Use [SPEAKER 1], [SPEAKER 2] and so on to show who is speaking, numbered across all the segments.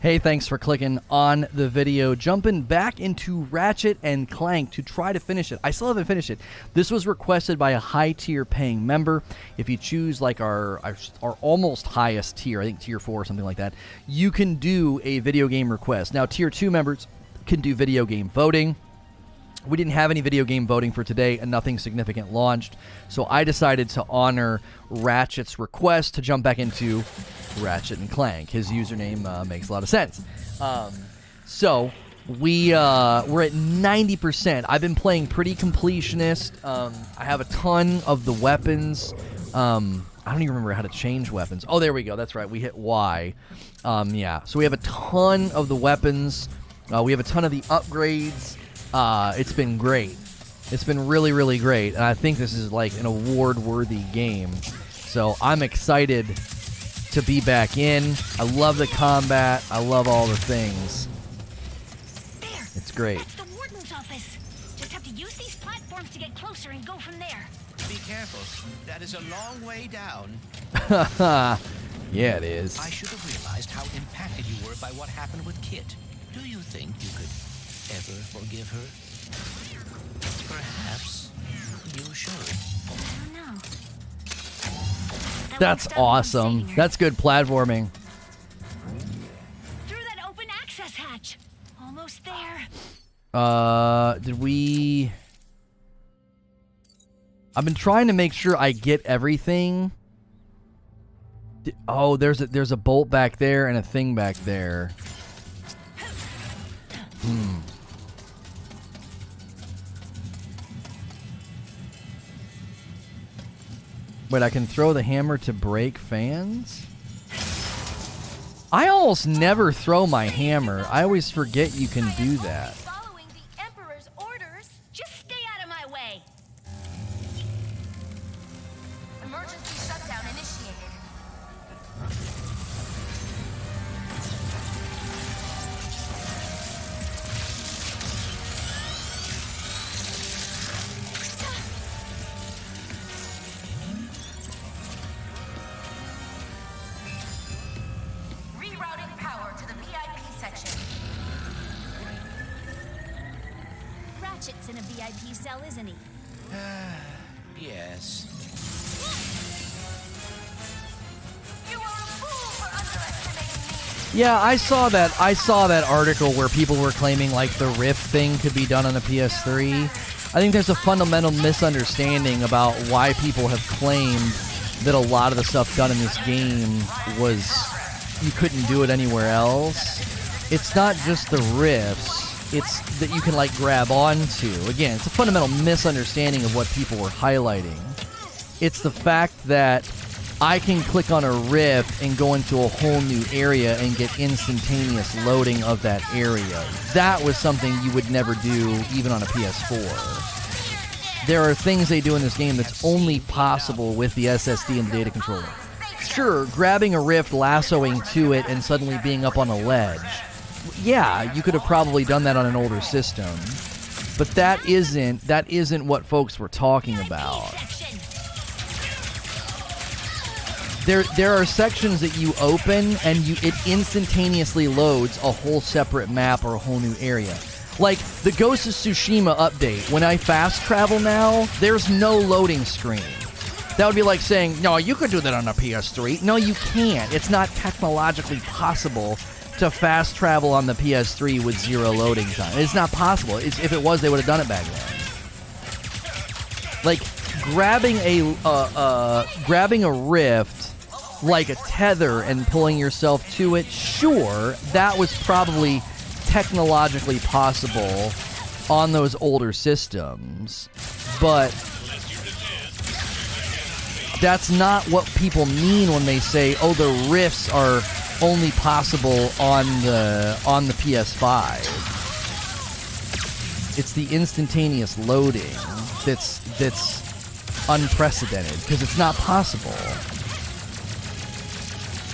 [SPEAKER 1] Hey, thanks for clicking on the video. Jumping back into Ratchet and Clank to try to finish it. I still haven't finished it. This was requested by a high-tier paying member. If you choose like our almost highest tier, I think tier 4 or something like that, you can do a video game request. Now, tier 2 members can do video game voting. We didn't have any video game voting for today, and nothing significant launched. So I decided to honor Ratchet's request to jump back into Ratchet and Clank. His username makes a lot of sense. So we're at 90%. I've been playing pretty completionist. I have a ton of the weapons. I don't even remember how to change weapons. Oh, there we go. That's right. We hit Y. Yeah. So we have a ton of the weapons. We have a ton of the upgrades. It's been great. It's been really, really great. And I think this is like an award-worthy game. So I'm excited to be back in. I love the combat. I love all the things.
[SPEAKER 2] There.
[SPEAKER 1] It's great.
[SPEAKER 2] That's the warden's office. Just have to use these platforms to get closer and go from there.
[SPEAKER 3] Be careful. That is a long way down.
[SPEAKER 1] Yeah, it is.
[SPEAKER 3] I should have realized how impacted you were by what happened with Kit. Do you think you could ever forgive her? Perhaps you should.
[SPEAKER 2] I don't know.
[SPEAKER 1] That's awesome. That's good platforming.
[SPEAKER 2] Through that open access hatch. Almost there.
[SPEAKER 1] Did we... I've been trying to make sure I get everything. Oh, there's a bolt back there and a thing back there. Wait, I can throw the hammer to break fans? I almost never throw my hammer. I always forget you can do that.
[SPEAKER 2] Following the Emperor's orders. Just stay out of my way. Emergency shutdown initiated. Rerouting power to the VIP section. Ratchet's in a VIP cell, isn't he?
[SPEAKER 3] Yes.
[SPEAKER 2] You are a fool for underestimating me.
[SPEAKER 1] Yeah, I saw that article where people were claiming like the Rift thing could be done on the PS3. I think there's a fundamental misunderstanding about why people have claimed that a lot of the stuff done in this game was you couldn't do it anywhere else. It's not just the rifts. It's that you can like grab onto. Again, it's a fundamental misunderstanding of what people were highlighting. It's the fact that I can click on a rift and go into a whole new area and get instantaneous loading of that area. That was something you would never do even on a PS4. There are things they do in this game that's only possible with the SSD and the data controller. Sure, grabbing a rift, lassoing to it, and suddenly being up on a ledge. Yeah, you could have probably done that on an older system. But that isn't what folks were talking about. There are sections that you open and it instantaneously loads a whole separate map or a whole new area. Like the Ghost of Tsushima update, when I fast travel now, there's no loading screen. That would be like saying, no, you could do that on a PS3. No, you can't. It's not technologically possible to fast travel on the PS3 with zero loading time. It's not possible. If it was, they would have done it back then. Like grabbing a rift like a tether and pulling yourself to it, sure, that was probably technologically possible on those older systems, but that's not what people mean when they say, oh, the rifts are only possible on the PS5. It's the instantaneous loading that's unprecedented because it's not possible.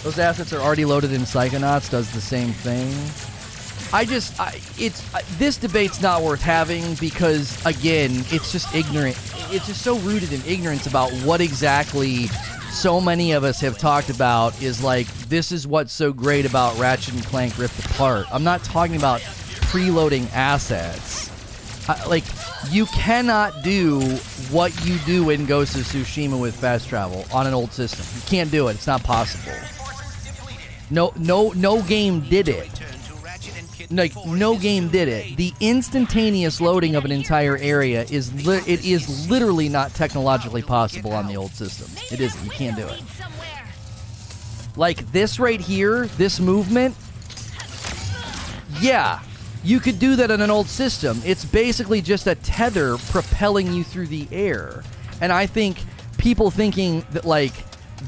[SPEAKER 1] Those assets are already loaded in Psychonauts, does the same thing. This debate's not worth having because, again, it's just ignorant. It's just so rooted in ignorance about what exactly so many of us have talked about is like, this is what's so great about Ratchet and Clank Rift Apart. I'm not talking about preloading assets. Like, you cannot do what you do in Ghost of Tsushima with fast travel on an old system. You can't do it. It's not possible. No game did it. Like, no game did it. The instantaneous loading of an entire area is literally not technologically possible on the old system. It isn't. You can't do it. Like this right here, this movement. Yeah, you could do that on an old system. It's basically just a tether propelling you through the air. And I think people thinking that like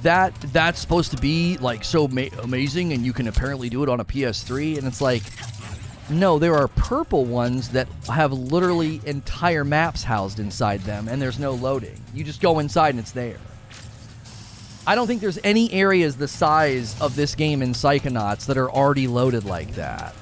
[SPEAKER 1] that's supposed to be like so amazing and you can apparently do it on a PS3, and it's like, no, there are purple ones that have literally entire maps housed inside them and there's no loading. You just go inside and it's there. I don't think there's any areas the size of this game in Psychonauts that are already loaded like that.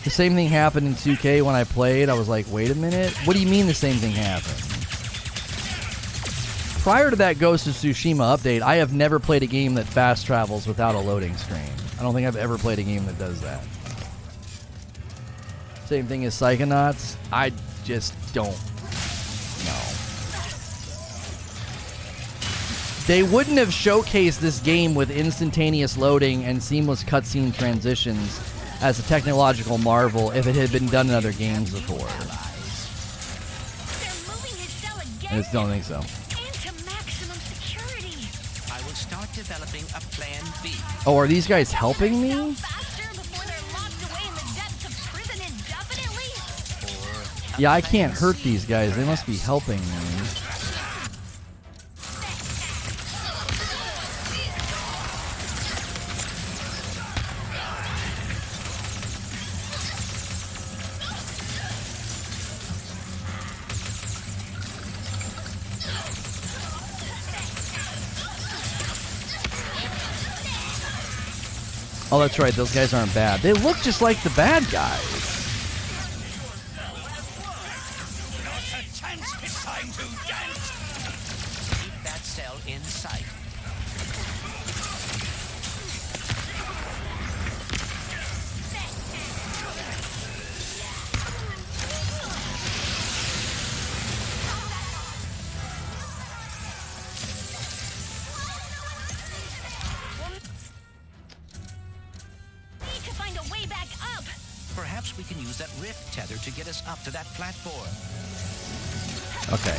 [SPEAKER 1] The same thing happened in 2K when I played. I was like, wait a minute. What do you mean the same thing happened? Prior to that Ghost of Tsushima update, I have never played a game that fast travels without a loading screen. I don't think I've ever played a game that does that. Same thing as Psychonauts. I just don't know. They wouldn't have showcased this game with instantaneous loading and seamless cutscene transitions as a technological marvel if it had been done in other games before. I just don't think so.
[SPEAKER 3] Developing a plan B.
[SPEAKER 1] Oh, are these guys helping me? Yeah, I can't hurt these guys. They must be helping me. Oh, that's right. Those guys aren't bad. They look just like the bad guys.
[SPEAKER 3] It's time to dance. Keep that cell in sight. Perhaps we can use that rift tether to get us up to that platform.
[SPEAKER 1] Okay.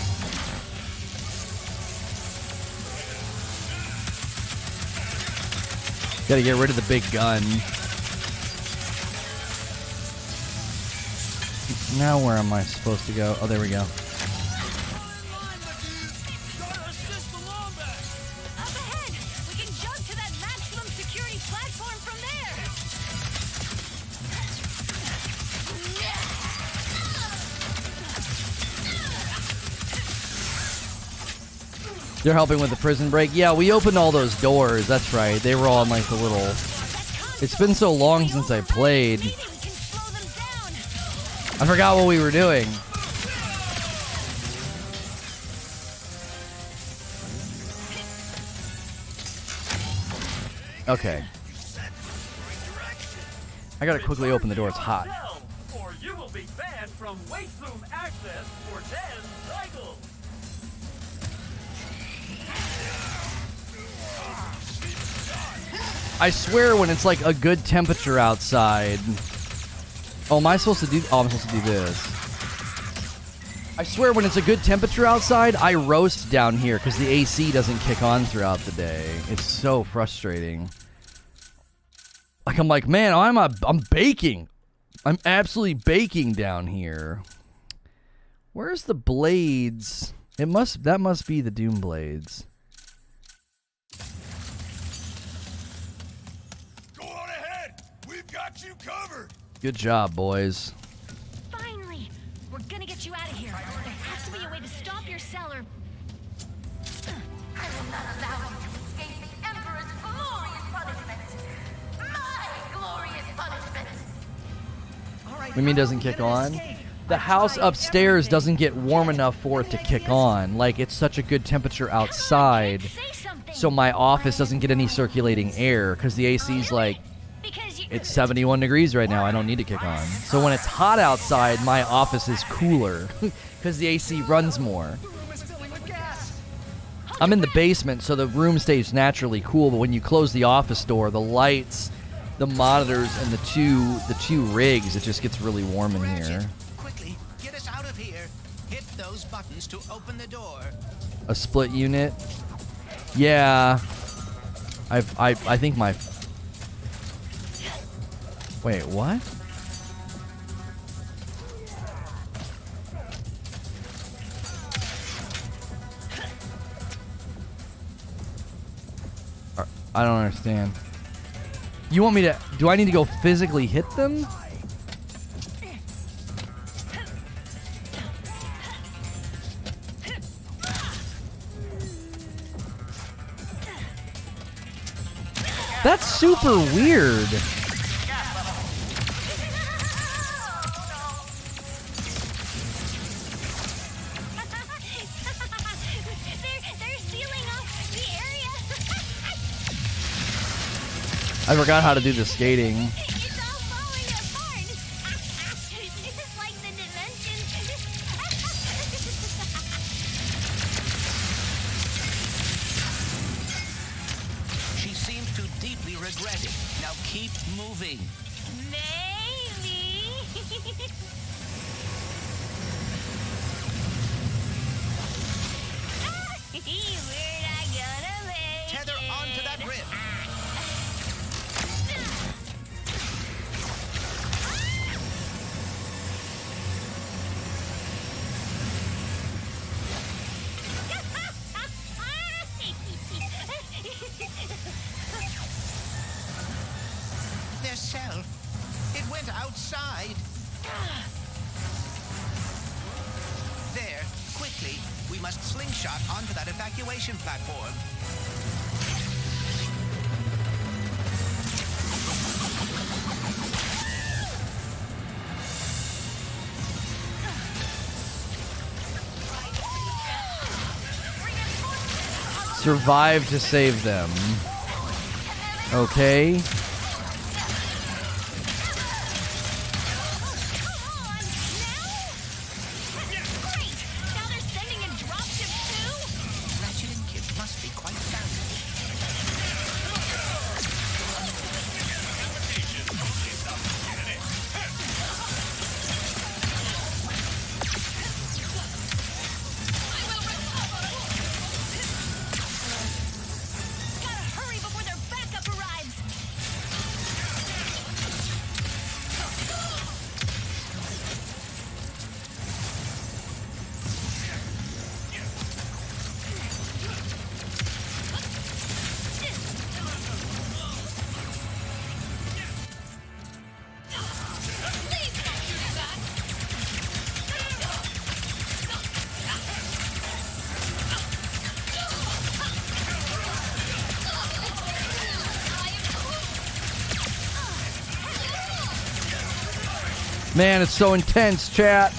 [SPEAKER 1] Gotta get rid of the big gun. Now where am I supposed to go? Oh, there we go. They're helping with the prison break. Yeah, we opened all those doors. That's right. They were all in like the little... It's been so long since I played. I forgot what we were doing. Okay. I gotta quickly open the door. It's hot.
[SPEAKER 4] Or you will be banned from weight room access for 10 cycles.
[SPEAKER 1] I swear when it's like a good temperature outside... Oh, am I supposed to do... Oh, I'm supposed to do this. I swear when it's a good temperature outside, I roast down here because the AC doesn't kick on throughout the day. It's so frustrating. Like, I'm like, man, I'm baking. I'm absolutely baking down here. Where's the blades? That must be the Doom blades.
[SPEAKER 5] Got you covered.
[SPEAKER 1] Good job, boys.
[SPEAKER 2] Finally, we're gonna get you out of here. There has to be a way to stop your cellar.
[SPEAKER 6] I will not allow you to escape the Emperor's glorious punishment. My glorious punishment.
[SPEAKER 1] What do you mean doesn't kick on? the house upstairs doesn't get warm enough for it to kick on. Like, it's such a good temperature outside, so my office doesn't get any circulating air because the AC's like, it's 71 degrees right now. I don't need to kick on. So when it's hot outside, my office is cooler because the AC runs more. I'm in the basement, so the room stays naturally cool, but when you close the office door, the lights, the monitors, and the two rigs, it just gets really warm in here.
[SPEAKER 3] Ratchet, quickly, get us out of here. Hit those buttons to open the door.
[SPEAKER 1] A split unit? Yeah. I think my... Wait, what? I don't understand. You want me to... Do I need to go physically hit them? That's super weird.
[SPEAKER 2] They're sealing off the area.
[SPEAKER 1] I forgot how to do the skating.
[SPEAKER 2] It's all falling apart. It's like the dimensions.
[SPEAKER 3] She seems to deeply regret it. Now keep moving.
[SPEAKER 2] Maybe. We're not gonna make
[SPEAKER 3] Tether onto that rib. Their cell. It went outside. There, quickly. We must slingshot onto that evacuation platform.
[SPEAKER 1] Survive to save them. Okay.
[SPEAKER 2] Great! Now they're sending in dropship too?
[SPEAKER 3] Ratchet and Kit must be quite savage.
[SPEAKER 2] Gotta hurry before their backup arrives!
[SPEAKER 1] Man, it's so intense, chat.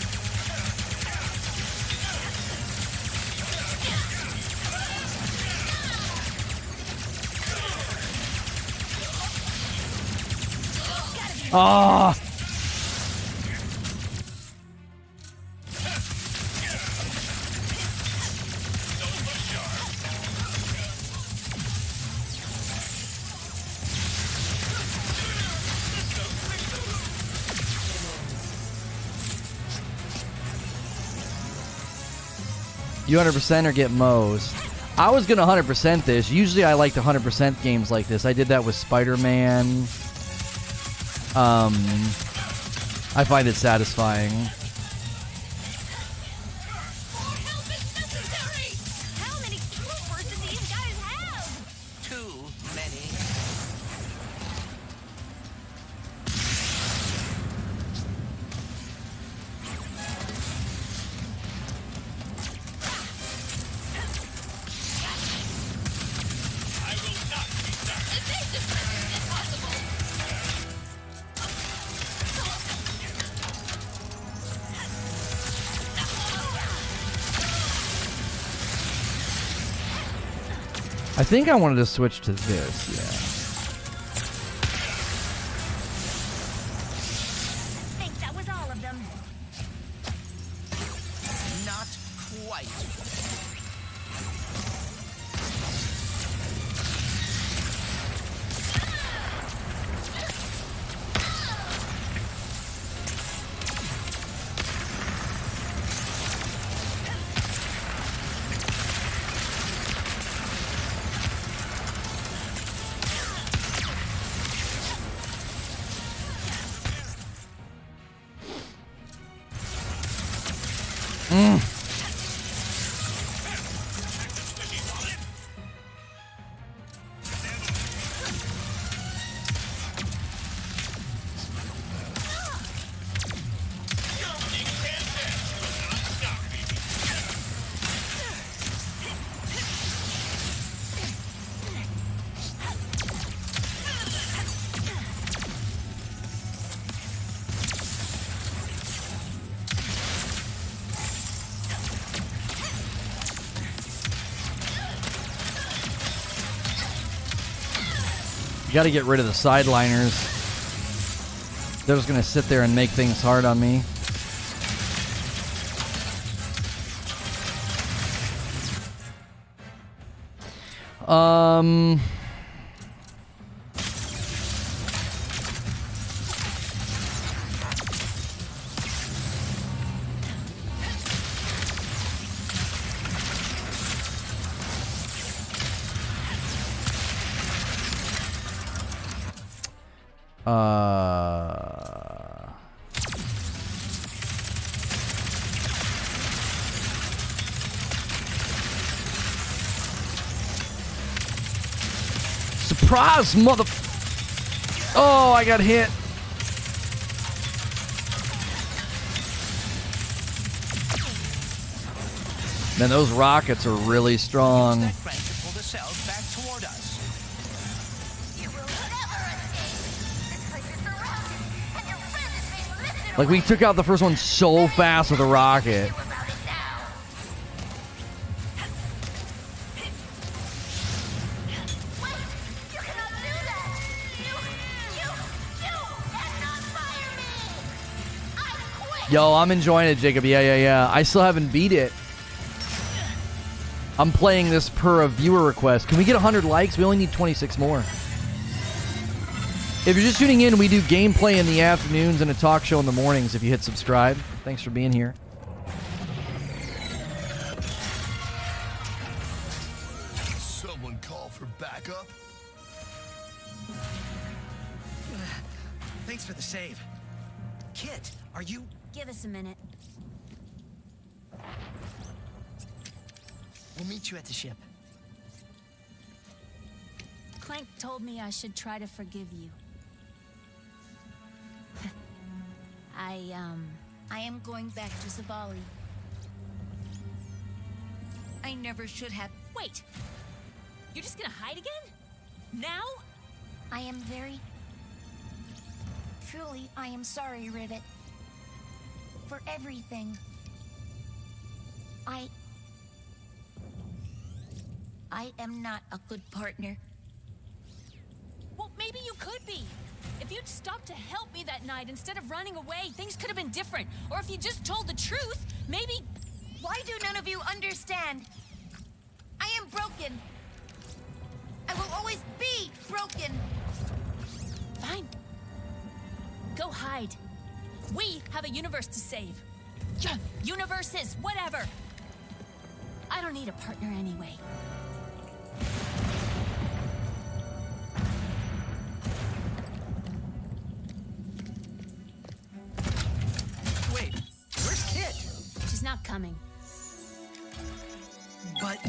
[SPEAKER 1] Ah. You 100% or get Moe's. I was gonna 100% this. Usually I like to 100% games like this. I did that with Spider-Man. I find it satisfying.
[SPEAKER 2] Help is necessary! How many troopers do these guys have?
[SPEAKER 3] Too many.
[SPEAKER 1] I think I wanted to switch to this, yeah.
[SPEAKER 2] I think that was all of them.
[SPEAKER 3] Not quite.
[SPEAKER 1] Got to get rid of the sideliners. They're just going to sit there and make things hard on me. Surprise, mother... Oh, I got hit. Man, those rockets are really strong.
[SPEAKER 3] That crank to pull the cells back toward us.
[SPEAKER 6] You will never escape. This place is surrounded, and your friend is being lifted
[SPEAKER 1] Like, we took out the first one so fast with a rocket.
[SPEAKER 6] about it now. Wait! You cannot do that! You cannot fire me! I quit!
[SPEAKER 1] Yo, I'm enjoying it, Jacob. Yeah. I still haven't beat it. I'm playing this per a viewer request. Can we get 100 likes? We only need 26 more. If you're just tuning in, we do gameplay in the afternoons and a talk show in the mornings if you hit subscribe. Thanks for being here.
[SPEAKER 5] Someone call for backup?
[SPEAKER 7] Thanks for the save. Kit, are you...
[SPEAKER 2] Give us a minute.
[SPEAKER 7] We'll meet you at the ship.
[SPEAKER 2] Clank told me I should try to forgive you. I am going back to Zavali. I never should have.
[SPEAKER 8] Wait! You're just gonna hide again? Now?
[SPEAKER 6] I am very... Truly, I am sorry, Rivet. For everything. I am not a good partner.
[SPEAKER 8] Well, maybe you could be. If you'd stopped to help me that night instead of running away, things could have been different. Or if you just told the truth, maybe...
[SPEAKER 6] Why do none of you understand? I am broken. I will always be broken.
[SPEAKER 8] Fine. Go hide. We have a universe to save. Universes, whatever. I don't need a partner anyway.
[SPEAKER 7] Wait, where's Kit?
[SPEAKER 8] She's not coming.
[SPEAKER 7] But...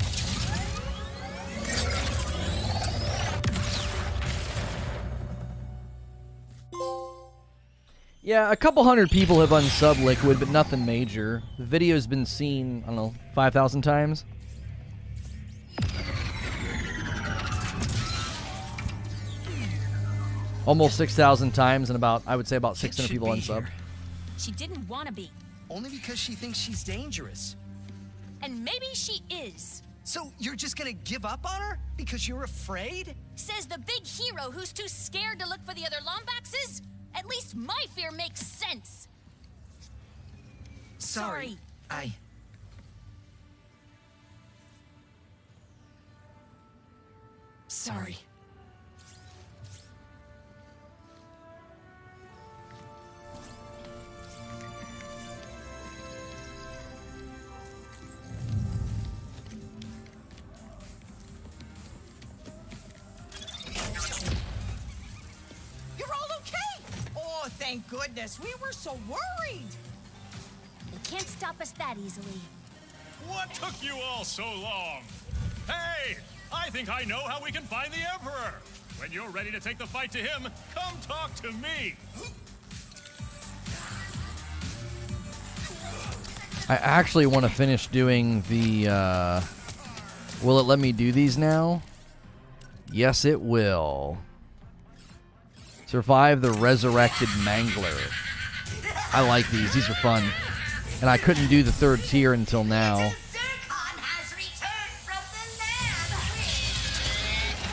[SPEAKER 1] Yeah, a couple hundred people have unsubbed Liquid, but nothing major. The video's been seen, I don't know, 5,000 times. Almost 6,000 times, and about, I would say about 600 people unsubbed.
[SPEAKER 8] She didn't want to be.
[SPEAKER 7] Only because she thinks she's dangerous.
[SPEAKER 8] And maybe she is.
[SPEAKER 7] So you're just gonna give up on her? Because you're afraid?
[SPEAKER 8] Says the big hero who's too scared to look for the other Lombaxes? At least my fear makes sense.
[SPEAKER 7] Sorry. Sorry.
[SPEAKER 9] You're all okay! Oh, thank goodness. We were so worried.
[SPEAKER 8] They can't stop us that easily.
[SPEAKER 10] What took you all so long? Hey, I think I know how we can find the Emperor. When you're ready to take the fight to him, come talk to me.
[SPEAKER 1] I actually want to finish doing the, will it let me do these now? Yes, it will. Survive the Resurrected Mangler. I like these. These are fun. And I couldn't do the third tier until now.
[SPEAKER 6] Zircon has returned from the lab.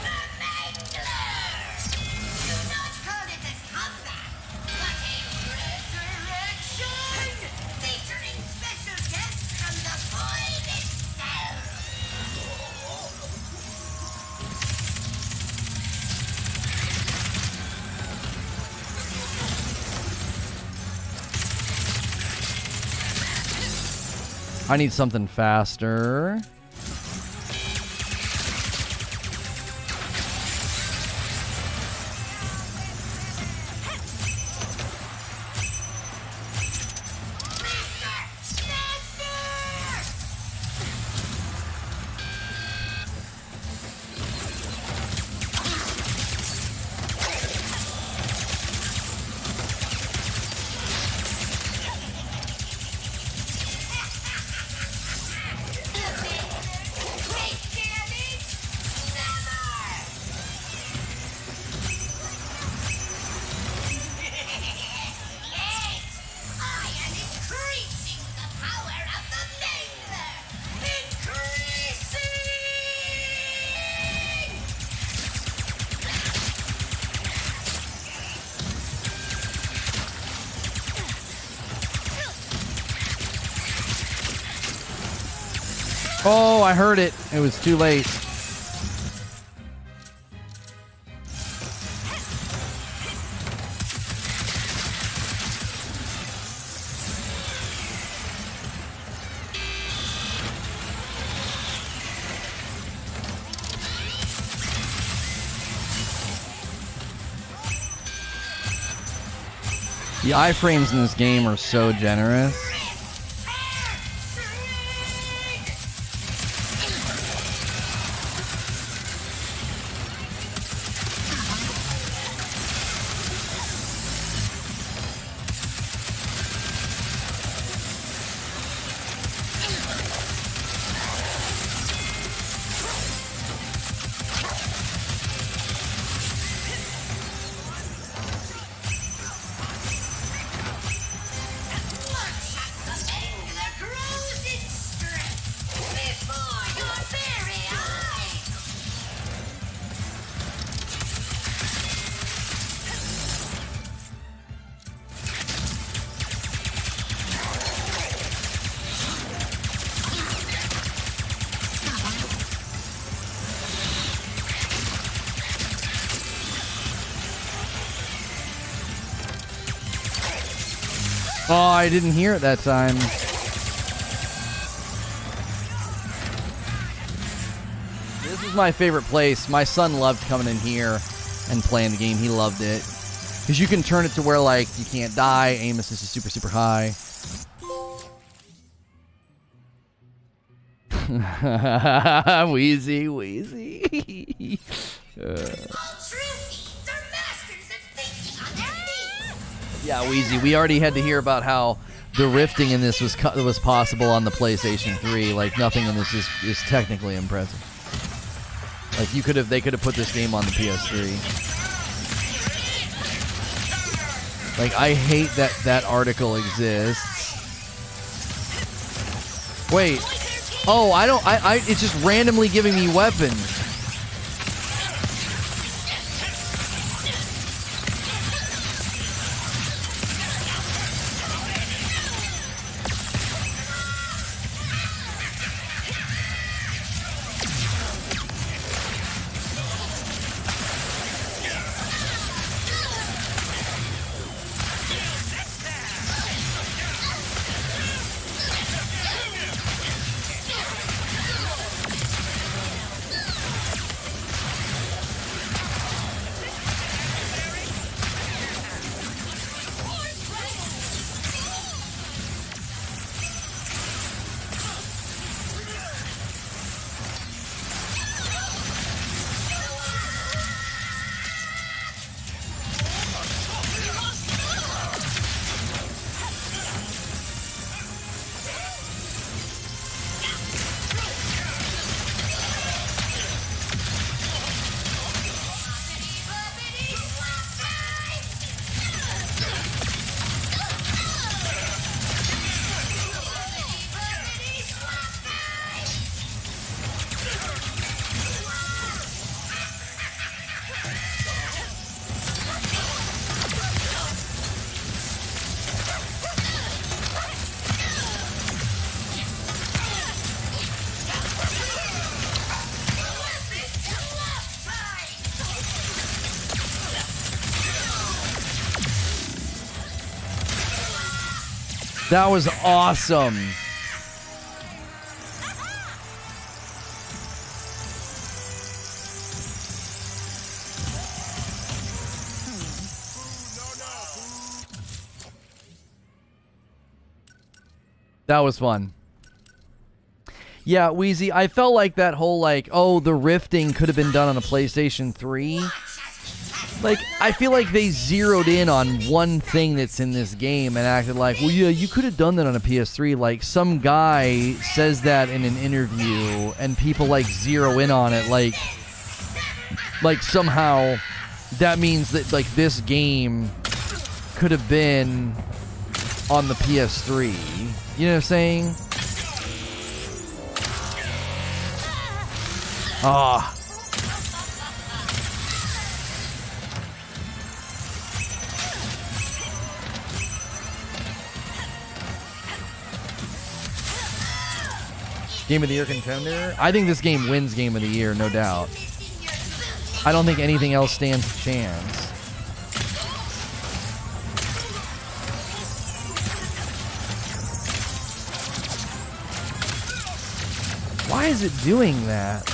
[SPEAKER 6] The Mangler. Do not call it a comeback, but a resurrection. Featuring special guests from the void itself.
[SPEAKER 1] I need something faster. Oh, I heard it. It was too late. The iframes in this game are so generous. Oh, I didn't hear it that time. This is my favorite place. My son loved coming in here and playing the game. He loved it. Because you can turn it to where, like, you can't die. Aim assist is super, super high. Wheezy, wheezy. Yeah, Wheezy, we already had to hear about how the rifting in this was possible on the PlayStation 3. Like, nothing in this is technically impressive. Like, they could have put this game on the PS3. Like, I hate that article exists. Wait. Oh, I don't. It's just randomly giving me weapons. That was awesome. That was fun. Yeah, Wheezy, I felt like that whole, like, oh, the rifting could have been done on a PlayStation 3. Like, I feel like they zeroed in on one thing that's in this game and acted like, well, yeah, you could have done that on a PS3. Like, some guy says that in an interview, and people, like, zero in on it. Like somehow that means that, like, this game could have been on the PS3. You know what I'm saying? Ah. Game of the Year contender? I think this game wins Game of the Year, no doubt. I don't think anything else stands a chance. Why is it doing that?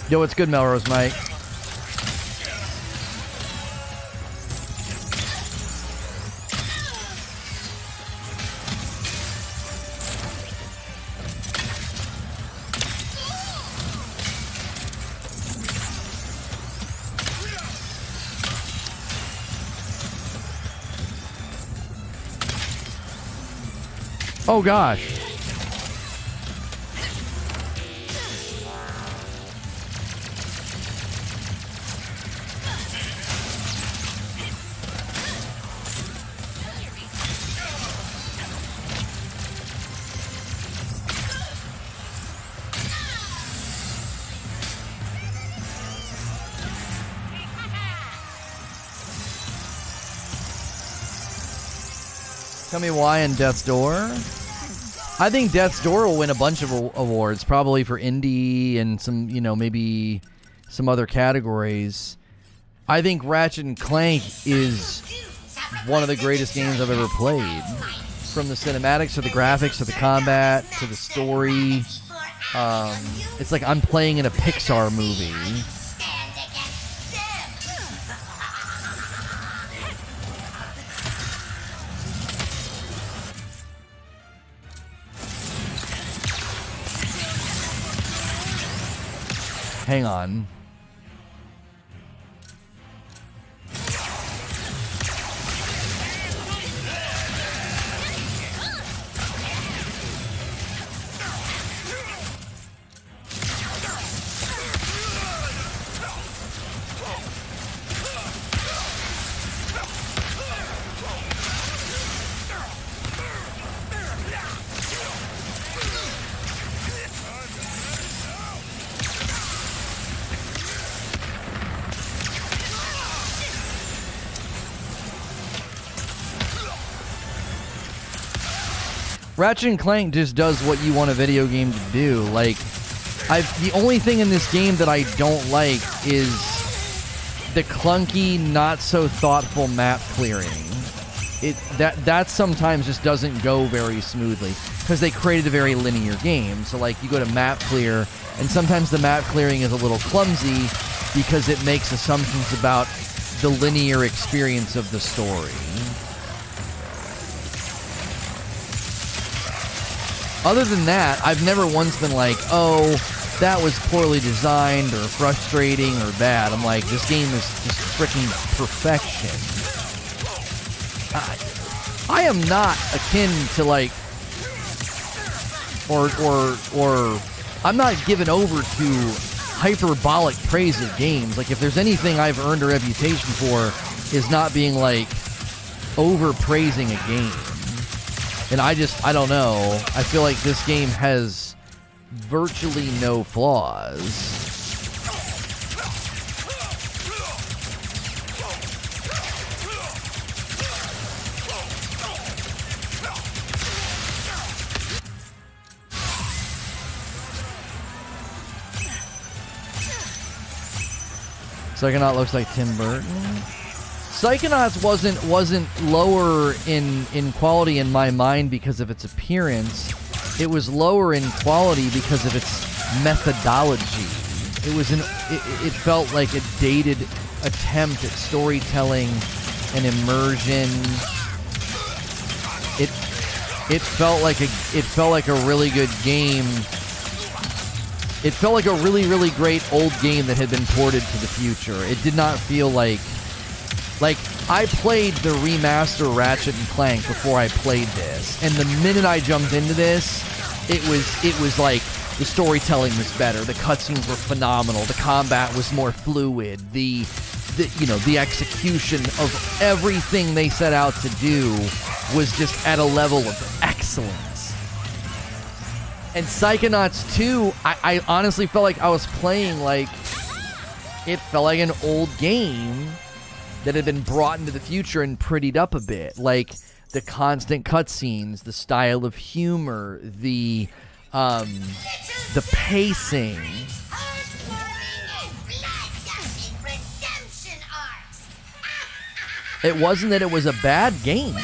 [SPEAKER 1] Yo, what's good, Melrose Mike? Oh gosh. Tell me why in Death's Door? I think Death's Door will win a bunch of awards, probably for indie and some, you know, maybe some other categories. I think Ratchet and Clank is one of the greatest games I've ever played. From the cinematics to the graphics to the combat to the story. It's like I'm playing in a Pixar movie. Hang on. Ratchet and Clank just does what you want a video game to do. Like, the only thing in this game that I don't like is the clunky, not so thoughtful map clearing. That sometimes just doesn't go very smoothly because they created a very linear game. So like you go to map clear, and sometimes the map clearing is a little clumsy because it makes assumptions about the linear experience of the story. Other than that, I've never once been like, oh, that was poorly designed or frustrating or bad. I'm like, this game is just freaking perfection. I am not akin to like, or I'm not given over to hyperbolic praise of games. Like, if there's anything I've earned a reputation for, is not being like overpraising a game. And I don't know. I feel like this game has virtually no flaws. Psychonaut looks like Tim Burton. Psychonauts wasn't lower in quality in my mind because of its appearance. It was lower in quality because of its methodology. It felt like a dated attempt at storytelling and immersion. It felt like a really good game. It felt like a really, really great old game that had been ported to the future. It did not feel like I played the remaster Ratchet and Clank before I played this, and the minute I jumped into this, it was like the storytelling was better, the cutscenes were phenomenal, the combat was more fluid, the execution of everything they set out to do was just at a level of excellence. And Psychonauts 2, I honestly felt like I was playing it felt like an old game that had been brought into the future and prettied up a bit. Like the constant cutscenes, the style of humor, the pacing. It wasn't that it was a bad game.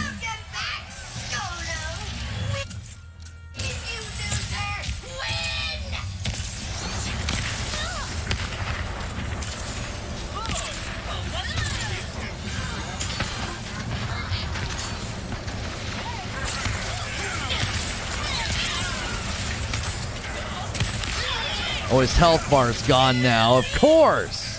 [SPEAKER 1] Oh, his health bar's gone now, of course!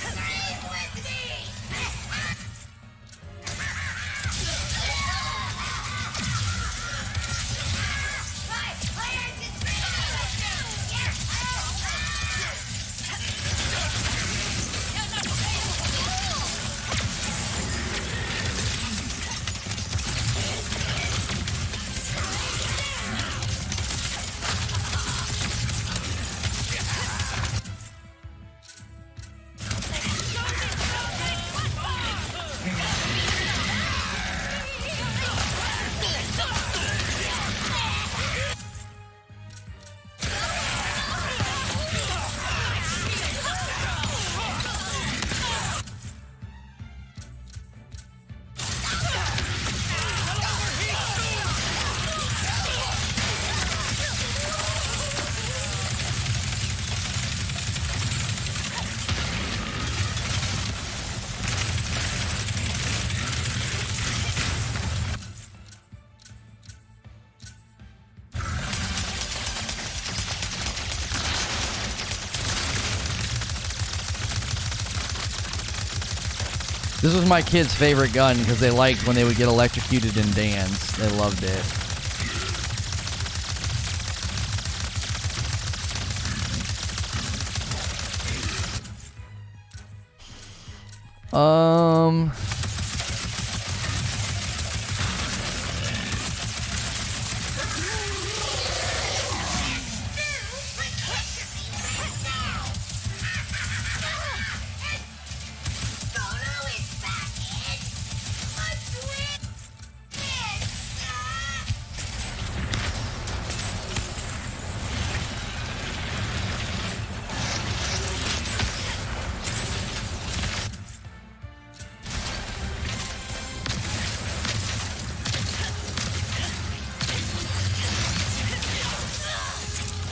[SPEAKER 1] This was my kids' favorite gun because they liked when they would get electrocuted and dance. They loved it.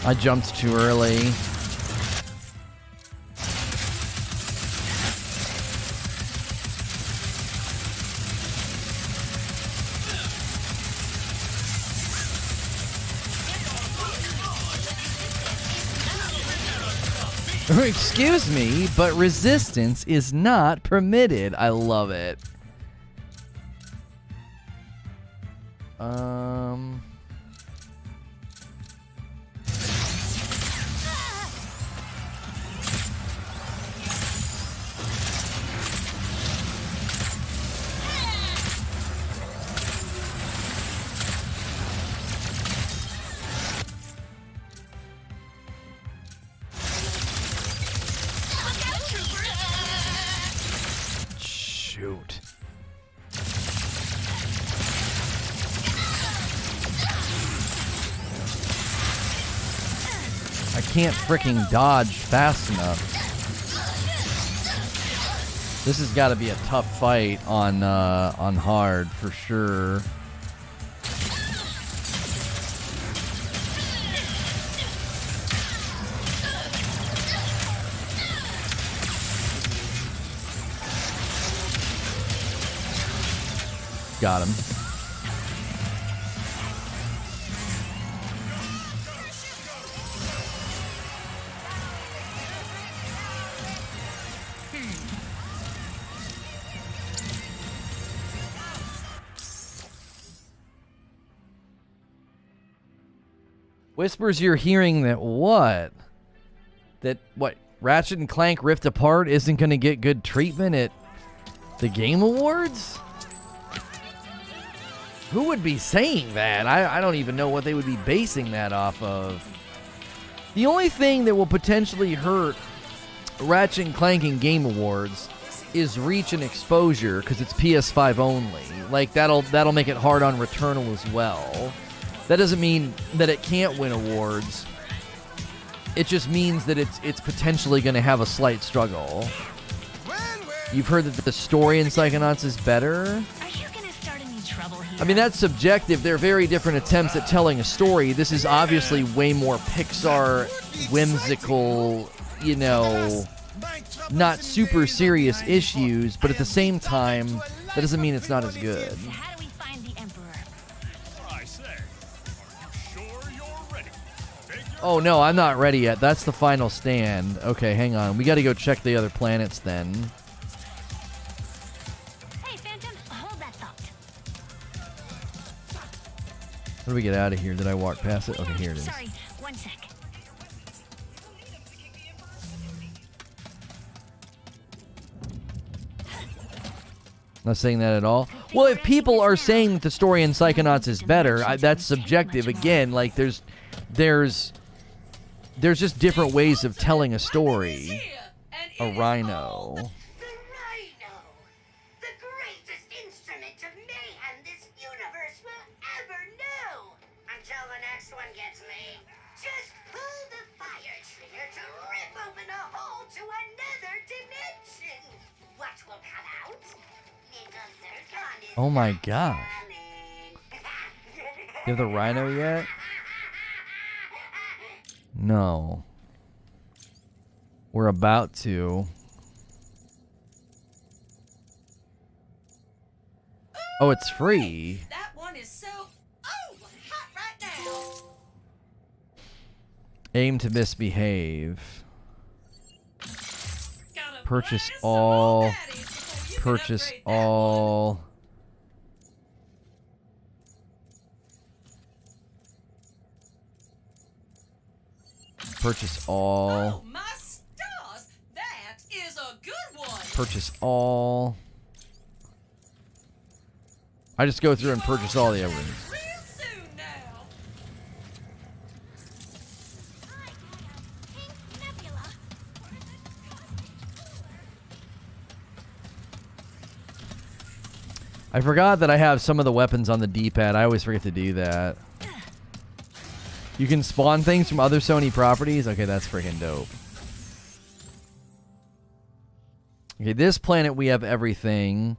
[SPEAKER 1] I jumped too early. Excuse me, but resistance is not permitted. I love it. Shoot. I can't freaking dodge fast enough. This has got to be a tough fight on hard for sure. Got him. Whispers you're hearing that what? That what? Ratchet and Clank Rift Apart isn't going to get good treatment at the Game Awards? Who would be saying that? I don't even know what they would be basing that off of. The only thing that will potentially hurt Ratchet and Clank in Game Awards is reach and exposure because it's PS5 only. Like that'll make it hard on Returnal as well. That doesn't mean that it can't win awards. It just means that it's potentially going to have a slight struggle. You've heard that the story in Psychonauts is better? I mean, that's subjective. They're very different attempts at telling a story. This is obviously way more Pixar, whimsical, you know, not super serious issues, but at the same time, that doesn't mean it's not as good.
[SPEAKER 2] How do we find the Emperor?
[SPEAKER 10] I say, are you sure you're ready? Take your
[SPEAKER 1] Oh, no, I'm not ready yet. That's the final stand. Okay, hang on. We got to go check the other planets then.
[SPEAKER 2] Hey, Phantom, hold that thought.
[SPEAKER 1] How do we get out of here? Did I walk past it? Okay, here it is.
[SPEAKER 2] Sorry, one sec.
[SPEAKER 1] Not saying that at all. Well, if people are saying that the story in Psychonauts is better, that's subjective. Again, like there's just different ways of telling a story. A rhino.
[SPEAKER 6] The Rhino! The greatest instrument of mayhem this universe will ever know! Until the next one gets me. Just pull the fire trigger to rip open a hole to another dimension! What will come out? Little Zircon is
[SPEAKER 1] Oh my gosh.
[SPEAKER 6] coming.
[SPEAKER 1] You have the rhino yet? No. We're about to. Oh, it's free.
[SPEAKER 9] That one is so hot right now.
[SPEAKER 1] Aim to misbehave.
[SPEAKER 9] Gotta
[SPEAKER 1] Purchase
[SPEAKER 9] blast some
[SPEAKER 1] all.
[SPEAKER 9] old baddies before you can
[SPEAKER 1] Purchase
[SPEAKER 9] upgrade that
[SPEAKER 1] all. Purchase all.
[SPEAKER 9] Oh my stars! That is a good one.
[SPEAKER 1] Purchase all. I just go through and purchase all the everything.
[SPEAKER 9] Real soon now.
[SPEAKER 2] Pink Nebula.
[SPEAKER 1] I forgot that I have some of the weapons on the D-pad. I always forget to do that. You can spawn things from other Sony properties? Okay, that's freaking dope. Okay, this planet we have everything.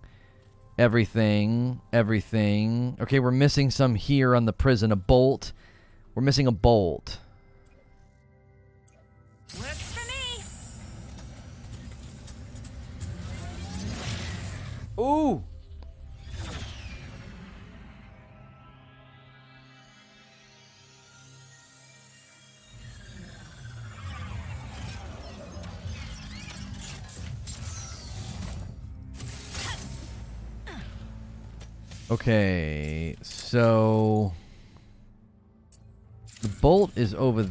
[SPEAKER 1] Everything. Okay, we're missing some here on the prison. A bolt. We're missing a bolt. Ooh. Okay, so the bolt is over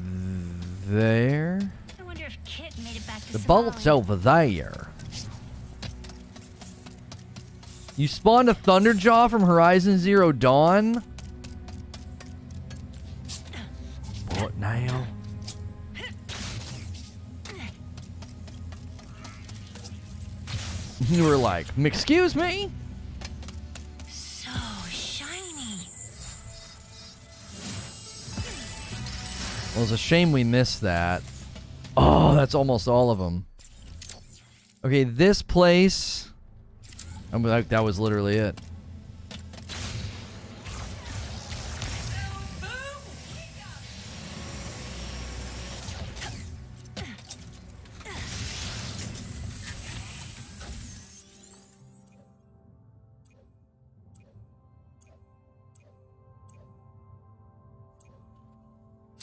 [SPEAKER 1] there.
[SPEAKER 2] I wonder if Kit made it back to
[SPEAKER 1] The bolt's over there. You spawned a Thunderjaw from Horizon Zero Dawn? What now? You were like, excuse me?
[SPEAKER 2] So shiny.
[SPEAKER 1] Well, it's a shame we missed that. Oh, that's almost all of them. Okay, this place... I'm like, that was literally it.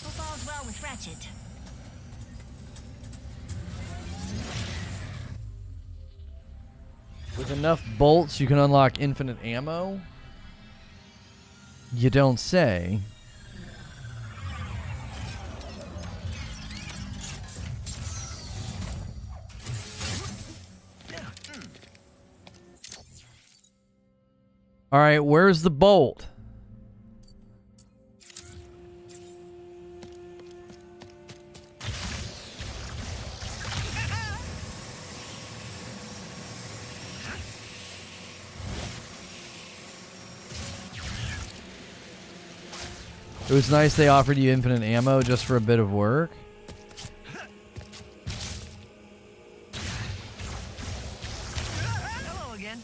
[SPEAKER 2] Hope all's well with Ratchet.
[SPEAKER 1] With enough bolts, you can unlock infinite ammo? You don't say. All right, where's the bolt? It was nice they offered you infinite ammo just for a bit of work.
[SPEAKER 7] Hello again.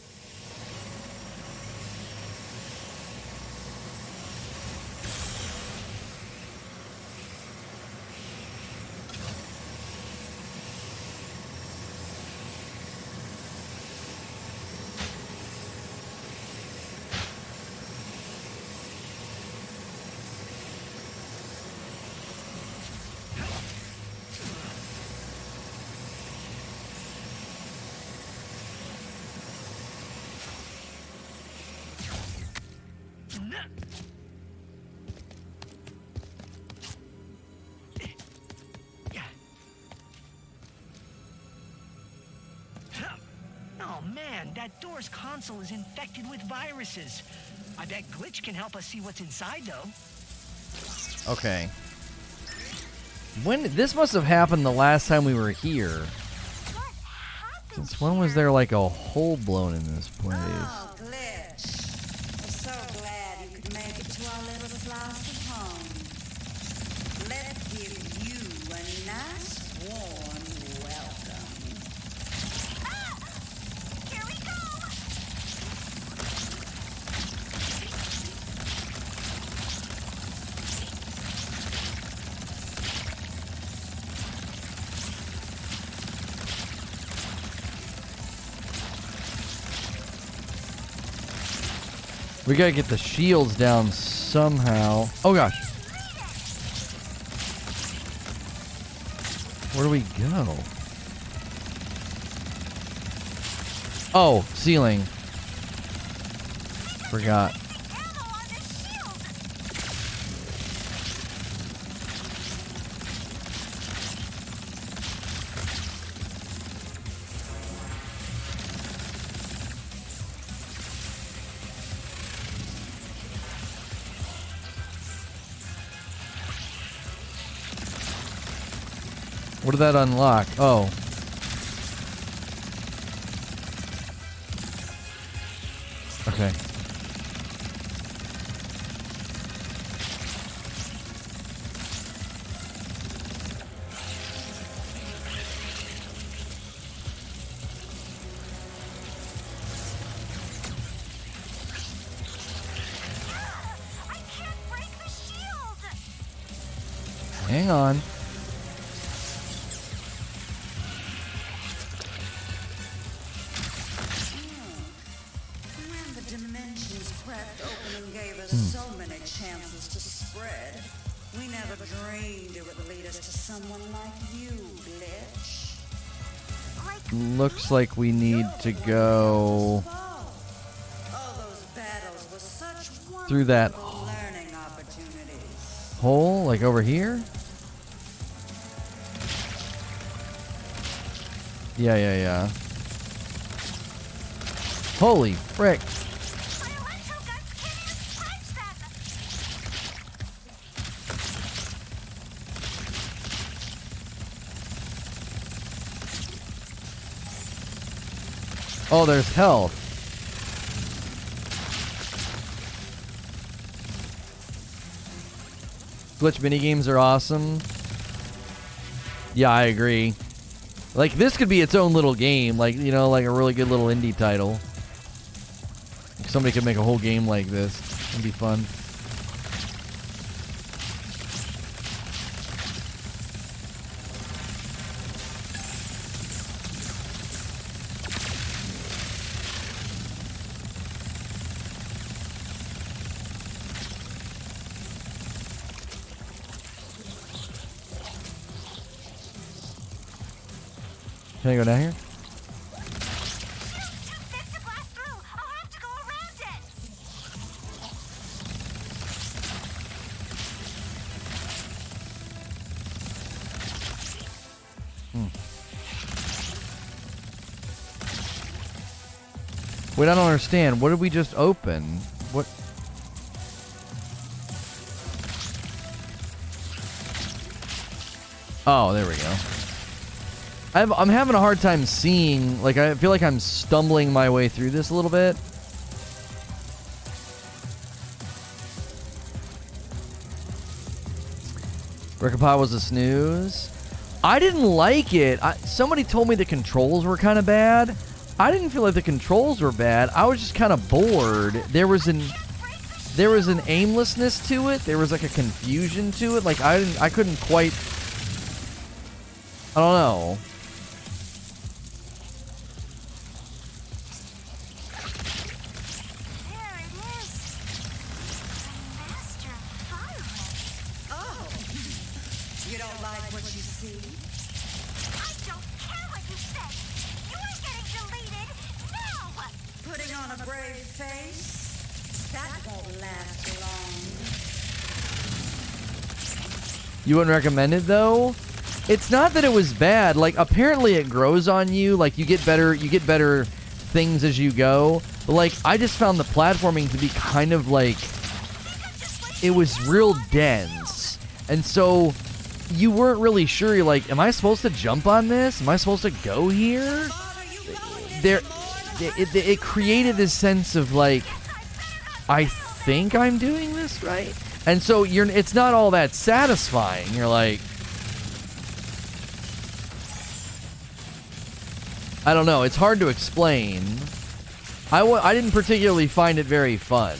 [SPEAKER 7] Oh man, that door's console is infected with viruses. I bet Glitch can help us see what's inside, though.
[SPEAKER 1] Okay. This must have happened the last time we were here. Since when was there like a hole blown in this place?
[SPEAKER 6] Oh, Glitch. We're so glad you could make it to our little slice of home. Let's give you a nice, warm welcome.
[SPEAKER 2] Here we go.
[SPEAKER 1] We gotta get the shields down somehow. Oh gosh. Where do we go? Oh, ceiling. Forgot.
[SPEAKER 2] Ammo on this shield.
[SPEAKER 1] What did that unlock? Oh. Okay.
[SPEAKER 2] I can't break the shield.
[SPEAKER 1] Hang on.
[SPEAKER 11] so many chances to spread. We never dreamed it would lead us to someone like you, Glitch.
[SPEAKER 1] Looks like we need to go through that hole, like over here. Yeah. Holy frick. Oh, there's health. Glitch minigames are awesome. Yeah, I agree. Like, this could be its own little game. Like, you know, like a really good little indie title. Somebody could make a whole game like this. It'd be fun. Can I go down here? Wait, I don't understand. What did we just open? What? Oh, there we go. I'm having a hard time seeing. Like, I feel like I'm stumbling my way through this a little bit. Rickapot was a snooze. I didn't like it. Somebody told me the controls were kind of bad. I didn't feel like the controls were bad. I was just kind of bored. There was an aimlessness to it. There was like a confusion to it. Like I couldn't quite. I don't know.
[SPEAKER 2] There it is. Master virus.
[SPEAKER 11] Oh, you don't like what you see?
[SPEAKER 2] I don't care what you said. You are getting deleted now.
[SPEAKER 11] Putting on a brave face? That won't last long.
[SPEAKER 1] You wouldn't recommend it though? It's not that it was bad. Like, apparently it grows on you. Like, you get better things as you go. But like, I just found the platforming to be kind of like, it was real dense. And so you weren't really sure. You're like, am I supposed to jump on this? Am I supposed to go here? It created this sense of like, I think I'm doing this right. And so it's not all that satisfying. You're like, I don't know. It's hard to explain. I didn't particularly find it very fun.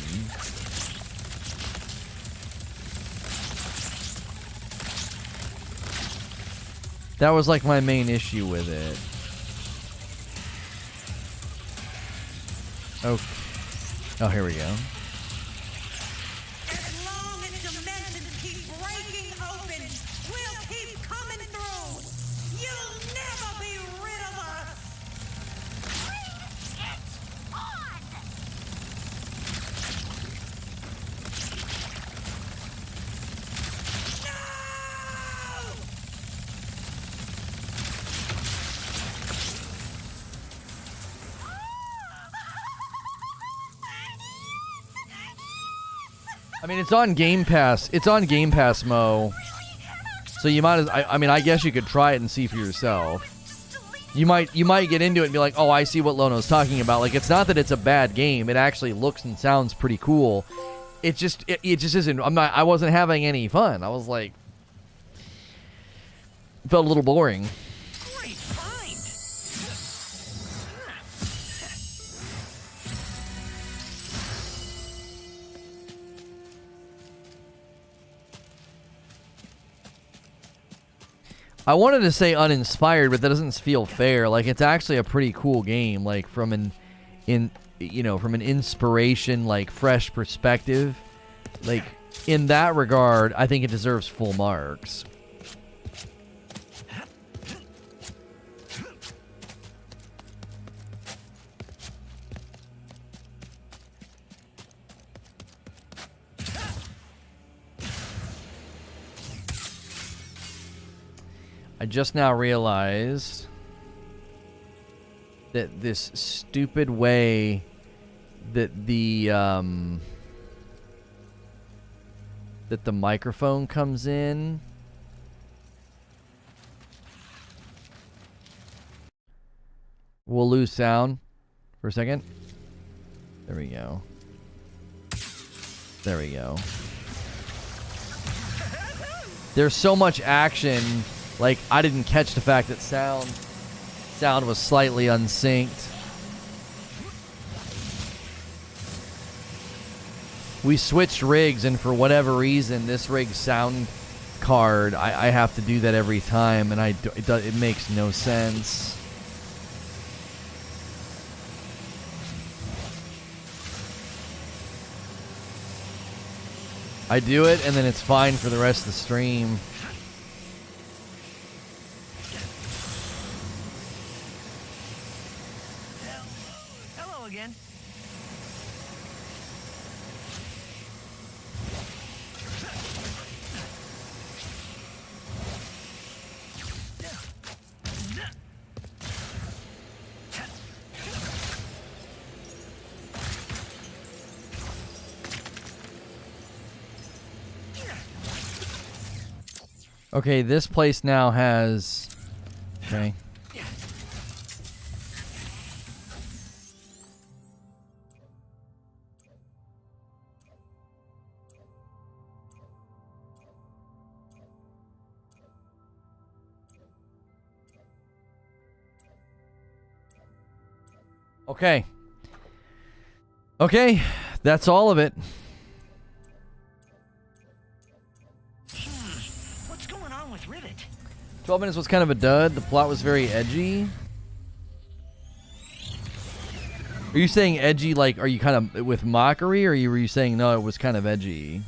[SPEAKER 1] That was like my main issue with it. Oh, here we go.
[SPEAKER 11] As long as dimensions keep breaking open, we'll keep coming through. You'll never be rid of us.
[SPEAKER 2] Bring it on.
[SPEAKER 1] I mean, it's on Game Pass. It's on Game Pass, Mo. So you might as I mean, I guess you could try it and see for yourself. You might get into it and be like, "Oh, I see what Lono's talking about." Like, it's not that it's a bad game. It actually looks and sounds pretty cool. It just isn't. I wasn't having any fun. I was like, it felt a little boring.
[SPEAKER 7] Great find.
[SPEAKER 1] I wanted to say uninspired, but that doesn't feel fair. Like, it's actually a pretty cool game. Like, from an inspiration, like, fresh perspective. Like, in that regard, I think it deserves full marks. I just now realized that this stupid way that the microphone comes in. We'll lose sound for a second. There we go. There we go. There's so much action. Like, I didn't catch the fact that sound was slightly unsynced. We switched rigs, and for whatever reason, this rig's sound card, I have to do that every time, and it makes no sense. I do it, and then it's fine for the rest of the stream.
[SPEAKER 7] Hello again.
[SPEAKER 1] Okay, this place now has... Okay. Okay. Okay, that's all of it.
[SPEAKER 7] What's going on with Rivet?
[SPEAKER 1] 12 minutes was kind of a dud. The plot was very edgy. Are you saying edgy, like, are you kind of with mockery, or were you saying, no, it was kind of edgy?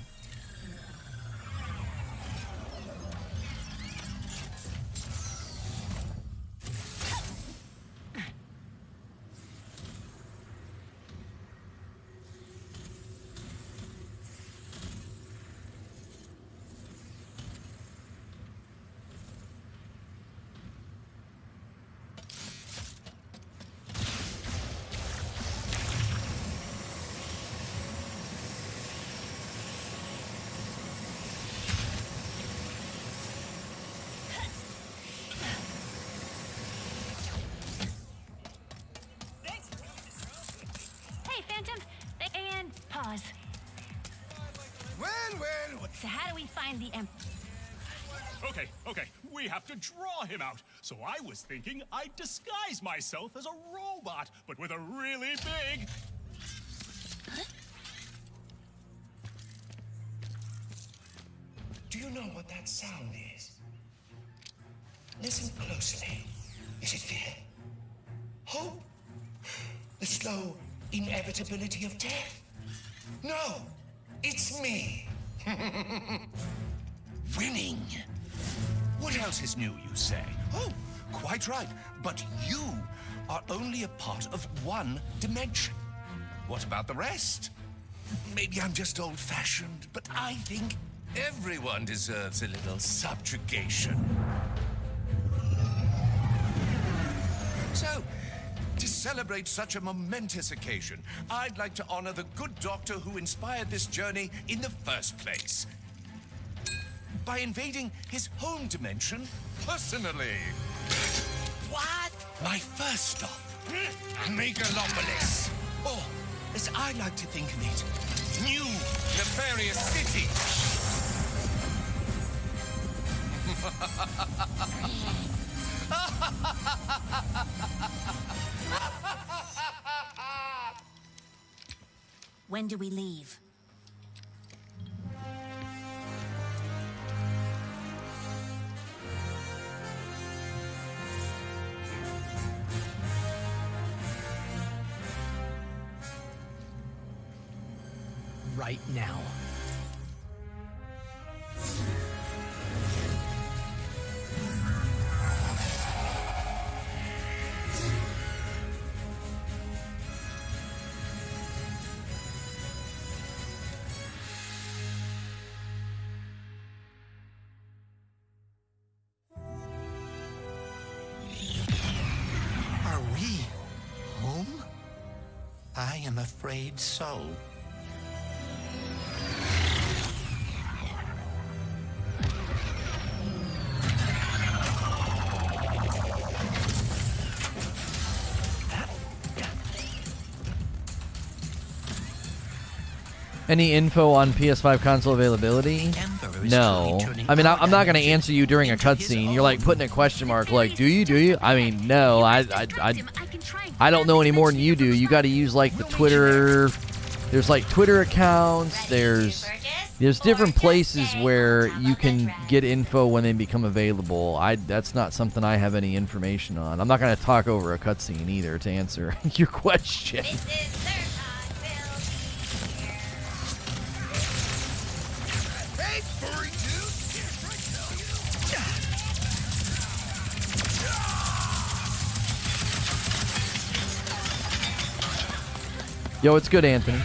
[SPEAKER 2] Hey, Phantom. And pause.
[SPEAKER 5] Well.
[SPEAKER 2] So how do we find the
[SPEAKER 10] Okay, we have to draw him out. So I was thinking I'd disguise myself as a robot, but with a really big...
[SPEAKER 3] Do you know what that sound is? Listen closely. Is it fear? Hope? The slow inevitability of death? No, it's me. Winning. What else is new, you say? Oh, quite right. But you are only a part of one dimension. What about the rest? Maybe I'm just old-fashioned, but I think everyone deserves a little subjugation. So, to celebrate such a momentous occasion, I'd like to honor the good doctor who inspired this journey in the first place by invading his home dimension personally. What? My first stop, Megalopolis. Or, as I like to think of it, New Nefarious City.
[SPEAKER 8] When do we leave?
[SPEAKER 12] Right now.
[SPEAKER 3] Are we home? I am afraid so.
[SPEAKER 1] Any info on PS5 console availability? No. I mean, I'm not going to answer you during a cutscene. You're like putting a question mark, like, do you? Do you? I mean, no. I don't know any more than you do. You got to use like the Twitter. There's like Twitter accounts. There's different places where you can get info when they become available. That's not something I have any information on. I'm not going to talk over a cutscene either to answer your question. Yo, it's good, Anthony.
[SPEAKER 7] You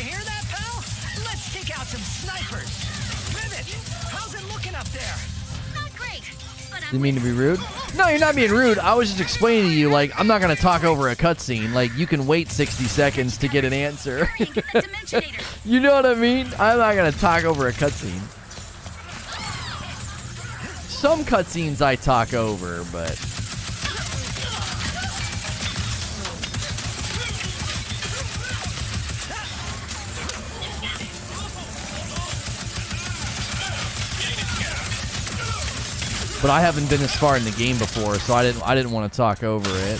[SPEAKER 7] hear that, pal? Let's take out some snipers. Rivet, how's it looking up there?
[SPEAKER 2] Not great, but I'm
[SPEAKER 1] Didn't mean to be rude. No, you're not being rude. I was just explaining to you, like, I'm not going to talk over a cutscene. Like, you can wait 60 seconds to get an answer. You know what I mean? I'm not going to talk over a cutscene. Some cutscenes I talk over, but... But I haven't been this far in the game before, so I didn't want to talk over it.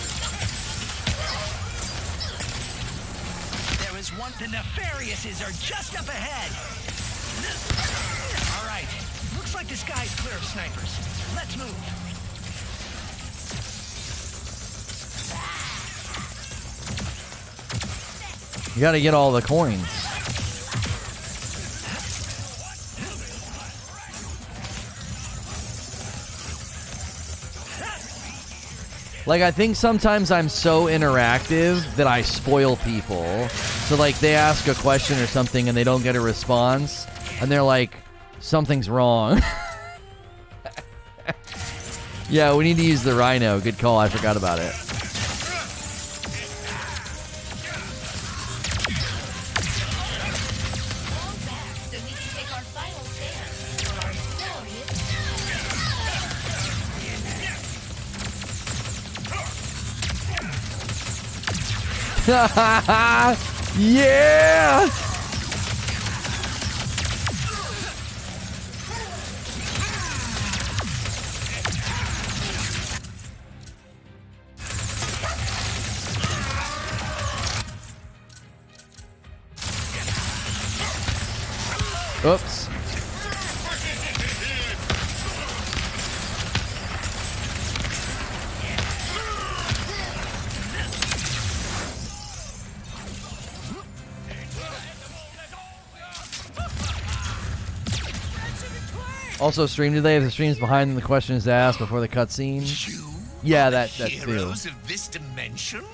[SPEAKER 7] There is one. The Nefariouses are just up ahead. All right. Looks like the sky's clear of snipers. Let's move.
[SPEAKER 1] You got to get all the coins. Like, I think sometimes I'm so interactive that I spoil people. So, like, they ask a question or something and they don't get a response. And they're like, something's wrong. Yeah, we need to use the Rhino. Good call. I forgot about it. Yeah! Oops. Also, stream today. If the stream's behind, the question is asked before the cutscene. Yeah, that too.
[SPEAKER 3] Heroes of this dimension?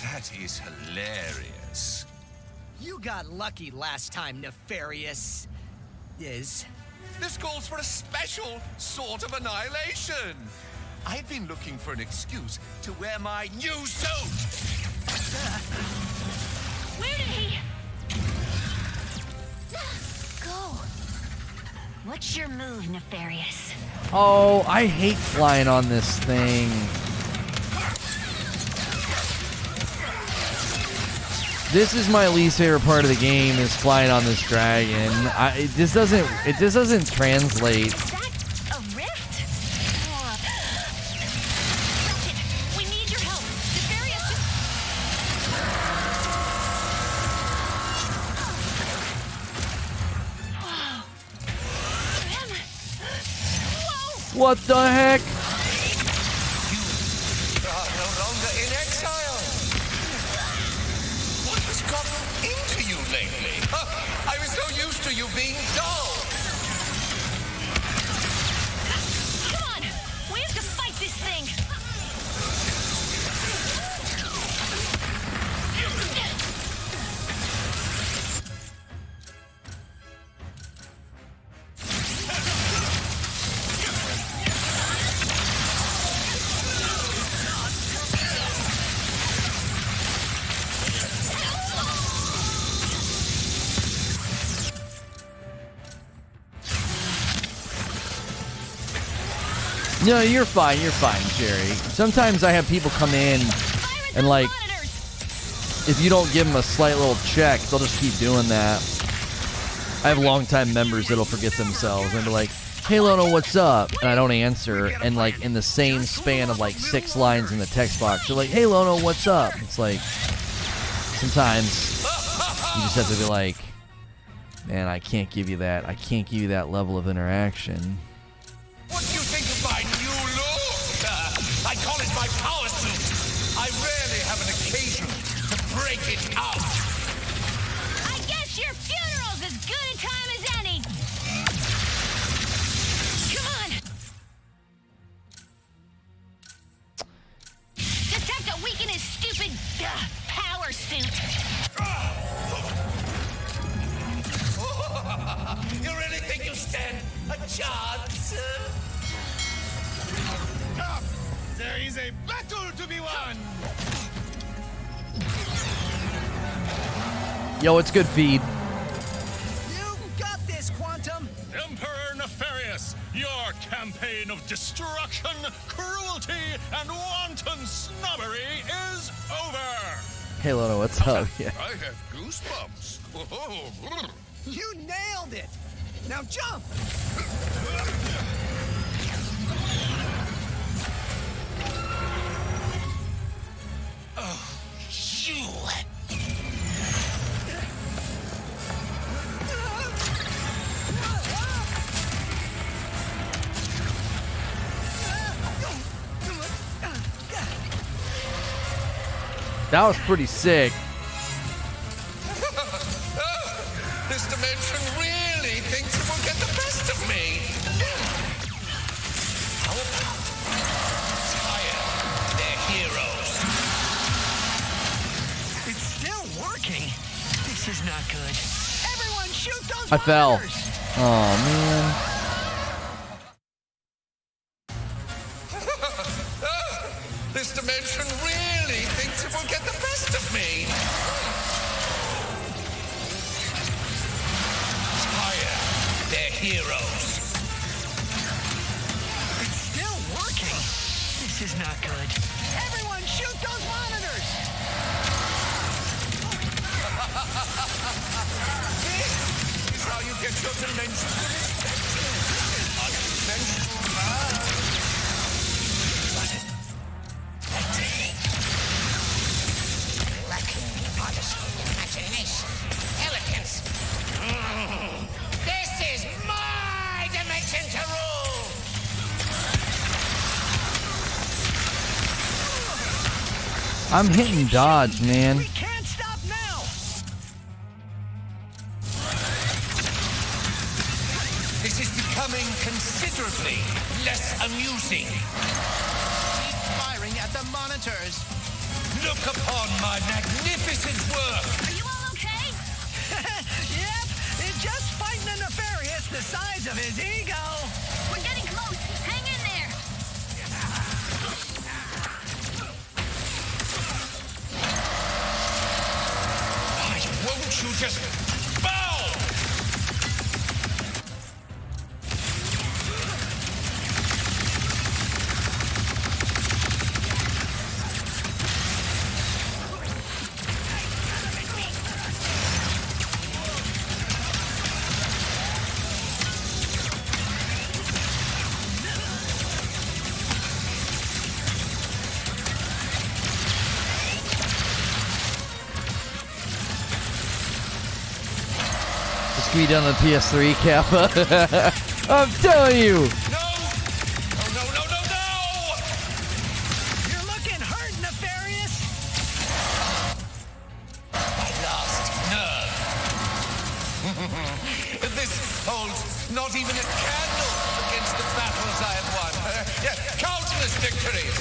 [SPEAKER 3] That is hilarious.
[SPEAKER 7] You got lucky last time, Nefarious. Is.
[SPEAKER 3] This calls for a special sort of annihilation. I've been looking for an excuse to wear my new suit.
[SPEAKER 2] Where did he go? What's your move, Nefarious?
[SPEAKER 1] Oh, I hate flying on this thing. This is my least favorite part of the game, is flying on this dragon. It just doesn't translate.
[SPEAKER 2] Is that a rift? Ratchet, we need your help. Nefarious just... Whoa!
[SPEAKER 1] What the heck?
[SPEAKER 3] You are no longer in exile. What has gotten into you lately? I was so used to you being dull.
[SPEAKER 8] Come on! We have to fight this thing!
[SPEAKER 1] No, you're fine, Jerry. Sometimes I have people come in and, like, if you don't give them a slight little check, they'll just keep doing that. I have longtime members that'll forget themselves and be like, hey, Lono, what's up? And I don't answer. And, like, in the same span of, like, 6 lines in the text box, they're like, hey, Lono, what's up? It's like, sometimes you just have to be like, man, I can't give you that. I can't give you that level of interaction.
[SPEAKER 3] What do you think of my new look? I call it my power suit. I rarely have an occasion to break it out.
[SPEAKER 2] I guess your funeral's as good a time as any. Come on. Just have to weaken his stupid power suit.
[SPEAKER 3] You really think you stand a chance?
[SPEAKER 5] There is a battle to be won!
[SPEAKER 1] Yo, it's good feed.
[SPEAKER 7] You got this, Quantum!
[SPEAKER 10] Emperor Nefarious, your campaign of destruction, cruelty, and wanton snobbery is over!
[SPEAKER 1] Hey, Lono, what's up? Yeah.
[SPEAKER 3] I have goosebumps.
[SPEAKER 7] You nailed it! Now jump!
[SPEAKER 3] You.
[SPEAKER 1] That was pretty sick.
[SPEAKER 3] This dimension really thinks it will get the best of me. How about tire their heroes?
[SPEAKER 7] It's still working. This is not good. Everyone shoot those
[SPEAKER 1] I fell.
[SPEAKER 7] monitors!
[SPEAKER 1] Oh, man.
[SPEAKER 3] This dimension really thinks it will get the best of me. Tire their heroes.
[SPEAKER 7] It's still working. This is not good. Everyone shoot those monitors!
[SPEAKER 3] This is how you get your dimension respected. Unconventional man.
[SPEAKER 6] Lacking odyssey, imagination, elegance. This is my dimension to rule!
[SPEAKER 1] I'm hitting dodge, man.
[SPEAKER 7] We can't stop now!
[SPEAKER 3] This is becoming considerably less amusing.
[SPEAKER 5] Keep firing at the monitors.
[SPEAKER 3] Look upon my magnificent work.
[SPEAKER 2] Are you all okay?
[SPEAKER 7] Yep, it's just fighting a Nefarious the size of his ego.
[SPEAKER 2] We're getting close. Hang in there.
[SPEAKER 3] Why won't you just bow?
[SPEAKER 1] Just give me down the PS3, Kappa. I'm telling you.
[SPEAKER 3] No! No, no, no, no, no!
[SPEAKER 7] You're looking hurt, Nefarious.
[SPEAKER 3] My last nerve. This holds not even a candle against the battles I have won. Countless victories.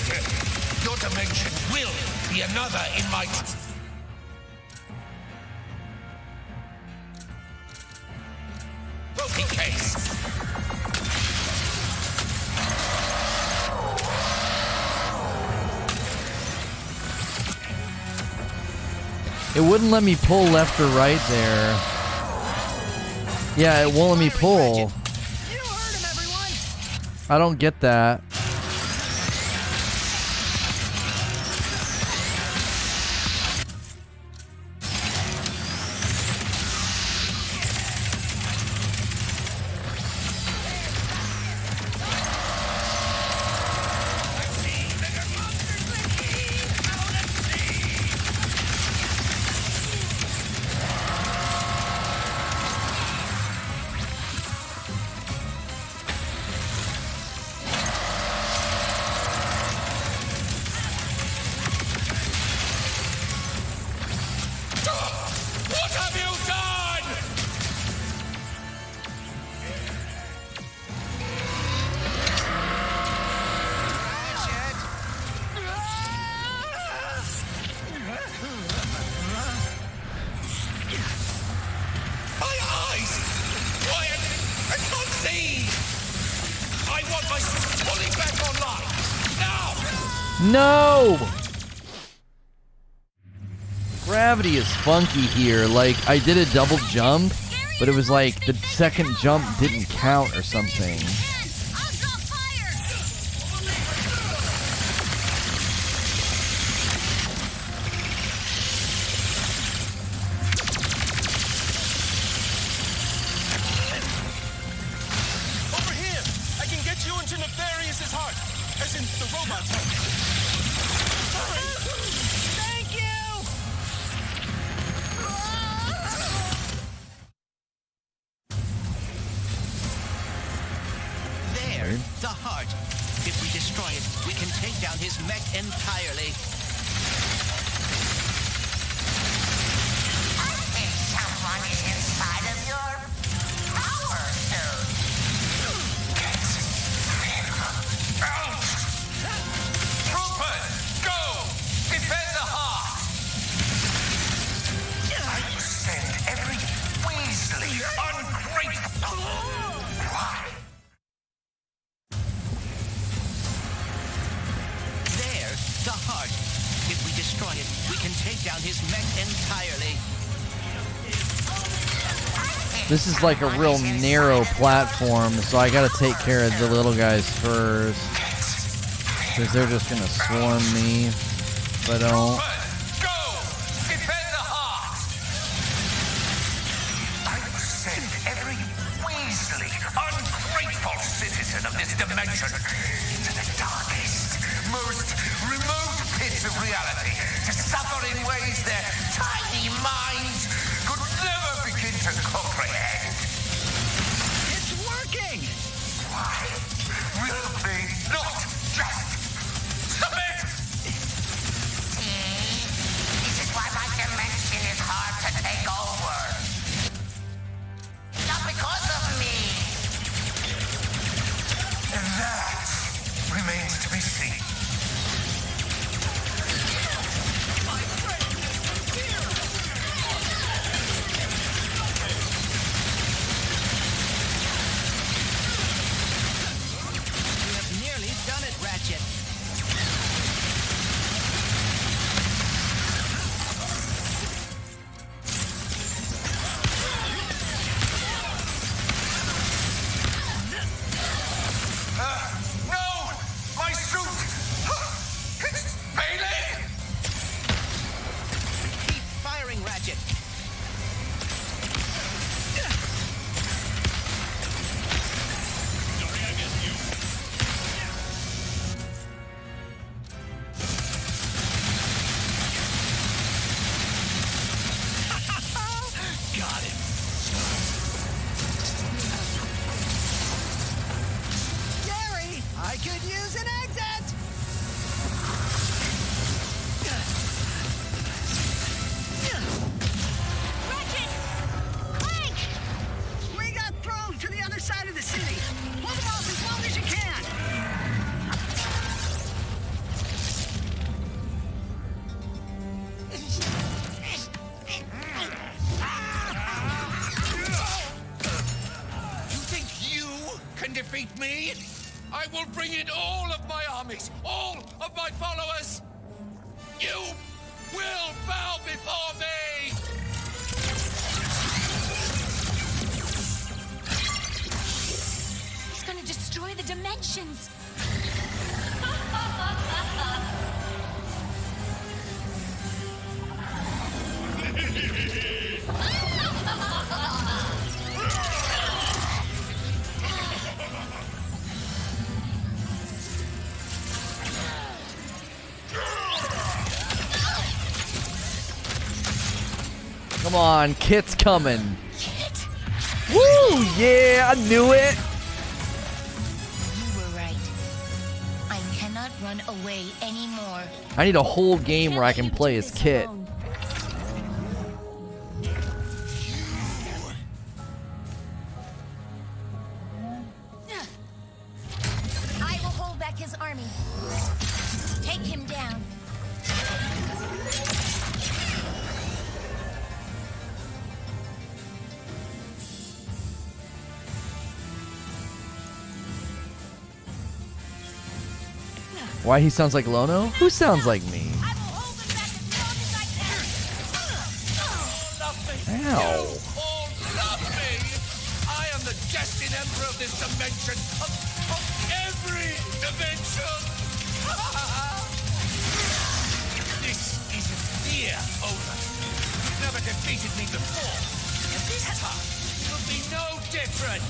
[SPEAKER 3] Your dimension will be another in my... trophy case.
[SPEAKER 1] It wouldn't let me pull left or right there. Yeah, it won't let me pull. I don't get that. No! Gravity is funky here. Like, I did a double jump, but it was like the second jump didn't count or something.
[SPEAKER 5] Over here! I can get you into Nefarious' heart, as in the robot's heart.
[SPEAKER 9] Thank you!
[SPEAKER 5] There, the heart. If we destroy it, we can take down his mech entirely.
[SPEAKER 6] I think someone is inside of your power suit.
[SPEAKER 3] Out! Troopers, go! Defend the heart! I send every Weasley ungrateful. Why?
[SPEAKER 5] There, the heart. If we destroy it, we can take down his mech entirely.
[SPEAKER 1] This is like a real narrow platform, so I gotta take care of the little guys first. Because they're just gonna swarm me if I don't.
[SPEAKER 3] Go! Defend the heart! I send every Weasley ungrateful citizen of this dimension into the darkest, most remote pits of reality to suffer in ways their tiny minds could never begin to comprehend.
[SPEAKER 5] It's working!
[SPEAKER 3] Why will they not just submit?
[SPEAKER 6] See? This is why my dimension is hard to take over. Not because of me.
[SPEAKER 3] That remains to be seen.
[SPEAKER 5] We have nearly done it, Ratchet.
[SPEAKER 3] No! My suit! It's failing!
[SPEAKER 5] Keep firing, Ratchet. Got it.
[SPEAKER 9] Gary, I could use an exit!
[SPEAKER 8] Ratchet! Clank!
[SPEAKER 3] defeat me, I will bring in all of my armies, all of my followers. You will bow before me.
[SPEAKER 8] He's gonna destroy the dimensions.
[SPEAKER 1] Come on, Kit's coming.
[SPEAKER 8] Kit,
[SPEAKER 1] Woo! Yeah, I knew it.
[SPEAKER 12] You were right. I cannot run away anymore.
[SPEAKER 1] I need a whole game where I can
[SPEAKER 8] can't let you
[SPEAKER 1] play
[SPEAKER 8] do
[SPEAKER 1] as
[SPEAKER 8] this
[SPEAKER 1] Kit.
[SPEAKER 8] alone.
[SPEAKER 12] I will hold back his army. Take him down.
[SPEAKER 1] Why he sounds like Lono? Who sounds like me?
[SPEAKER 2] I will hold them back as long as I can.
[SPEAKER 1] Ow.
[SPEAKER 3] All love me. I am the destined emperor of this dimension, of every dimension. This is a dear owner. You've never defeated me before, and this time will be no different.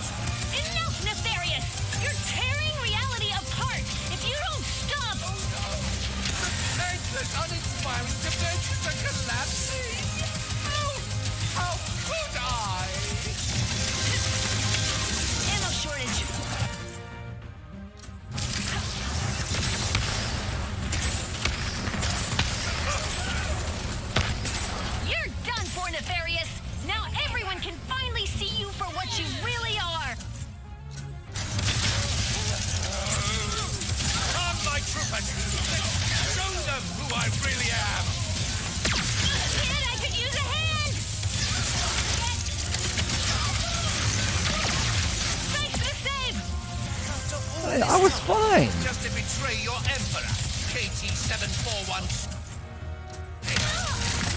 [SPEAKER 2] Enough, Nefarious! You're tearing reality apart. If you don't stop,
[SPEAKER 3] The thankless, uninspiring dimensions are collapsing. How could I?
[SPEAKER 8] Ammo shortage.
[SPEAKER 2] you're done for, Nefarious. Now everyone can finally see you for what you really are.
[SPEAKER 3] Come, my troopers. Let's show them who I really am.
[SPEAKER 2] Kid, I could use a hand. Thanks for the save.
[SPEAKER 1] I was fine.
[SPEAKER 3] Just to betray your emperor, KT-741.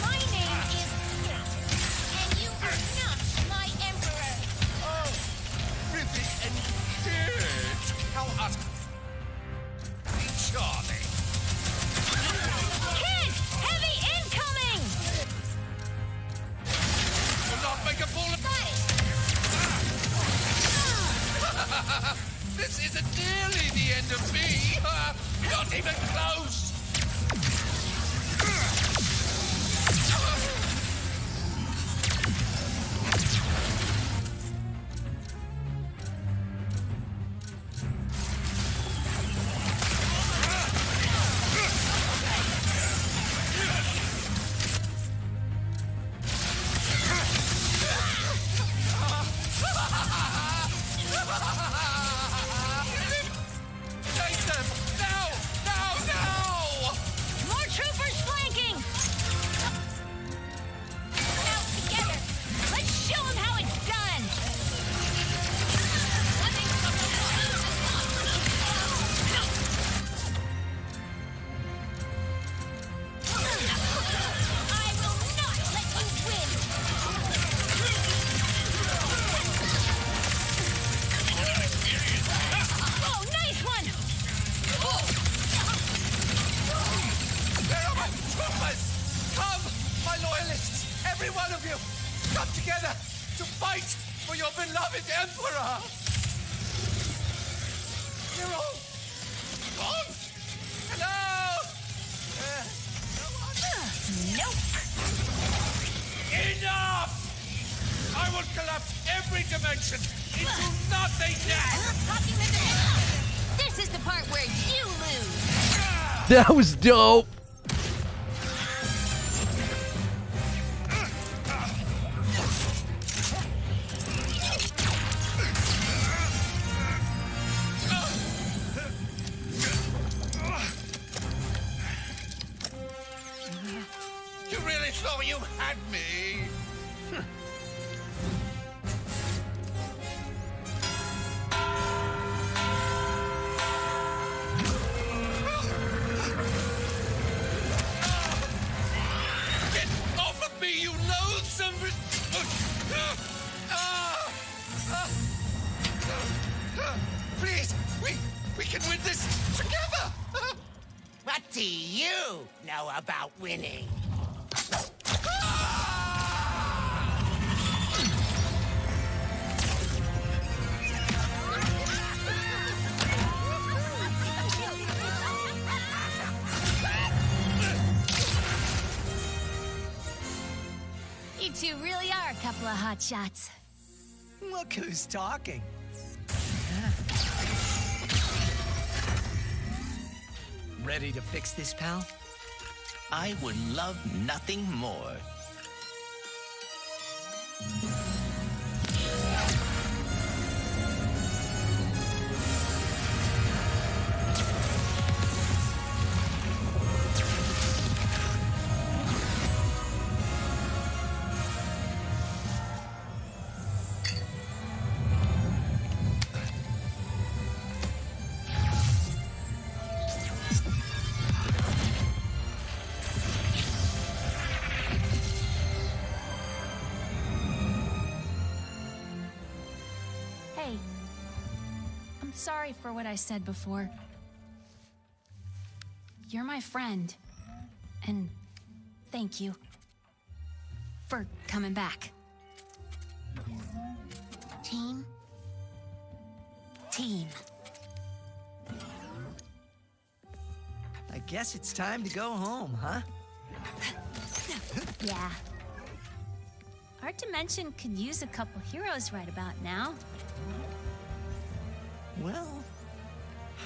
[SPEAKER 12] My name is Kit, and you are not my emperor.
[SPEAKER 3] Oh, Rivet and Kid. How utterly charming.
[SPEAKER 2] Kid, heavy incoming.
[SPEAKER 3] Will not make a fool of This isn't nearly the end of me. Not even close. Take them! Now! Now! Now!
[SPEAKER 2] More troopers flanking. Now together. Let's show them how it's done.
[SPEAKER 12] I will not let you win.
[SPEAKER 2] Oh, nice one.
[SPEAKER 3] Where are my troopers? Come, my loyalists, every one of you, come together to fight for your beloved emperor. You're all gone. Hello. No one?
[SPEAKER 2] Nope.
[SPEAKER 3] Enough! I will collapse every dimension into nothingness.
[SPEAKER 2] Talking the dimension. This is the part where you lose.
[SPEAKER 1] That was dope.
[SPEAKER 3] You really thought you had me? Please, we can win this together.
[SPEAKER 5] What do you know about winning?
[SPEAKER 8] You two really are a couple of hot shots.
[SPEAKER 7] Look who's talking. Ready to fix this, pal?
[SPEAKER 5] I would love nothing more.
[SPEAKER 8] Hey, I'm sorry for what I said before. You're my friend, and thank you for coming back.
[SPEAKER 12] Team. Team.
[SPEAKER 7] I guess it's time to go home, huh?
[SPEAKER 8] Yeah. Our dimension could use a couple heroes right about now.
[SPEAKER 7] Well,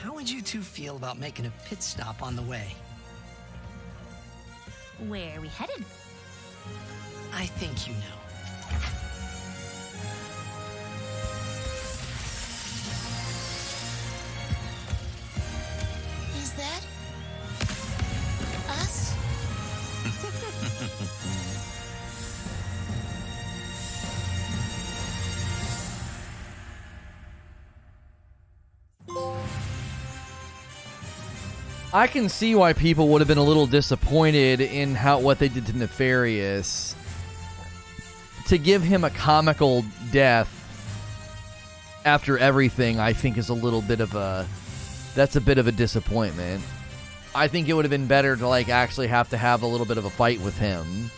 [SPEAKER 7] how would you two feel about making a pit stop on the way?
[SPEAKER 8] Where are we headed?
[SPEAKER 7] I think you know.
[SPEAKER 12] Is that us?
[SPEAKER 1] I can see why people would have been a little disappointed in what they did to Nefarious. To give him a comical death after everything, I think is a little bit of that's a bit of a disappointment. I think it would have been better to actually have to have a little bit of a fight with him.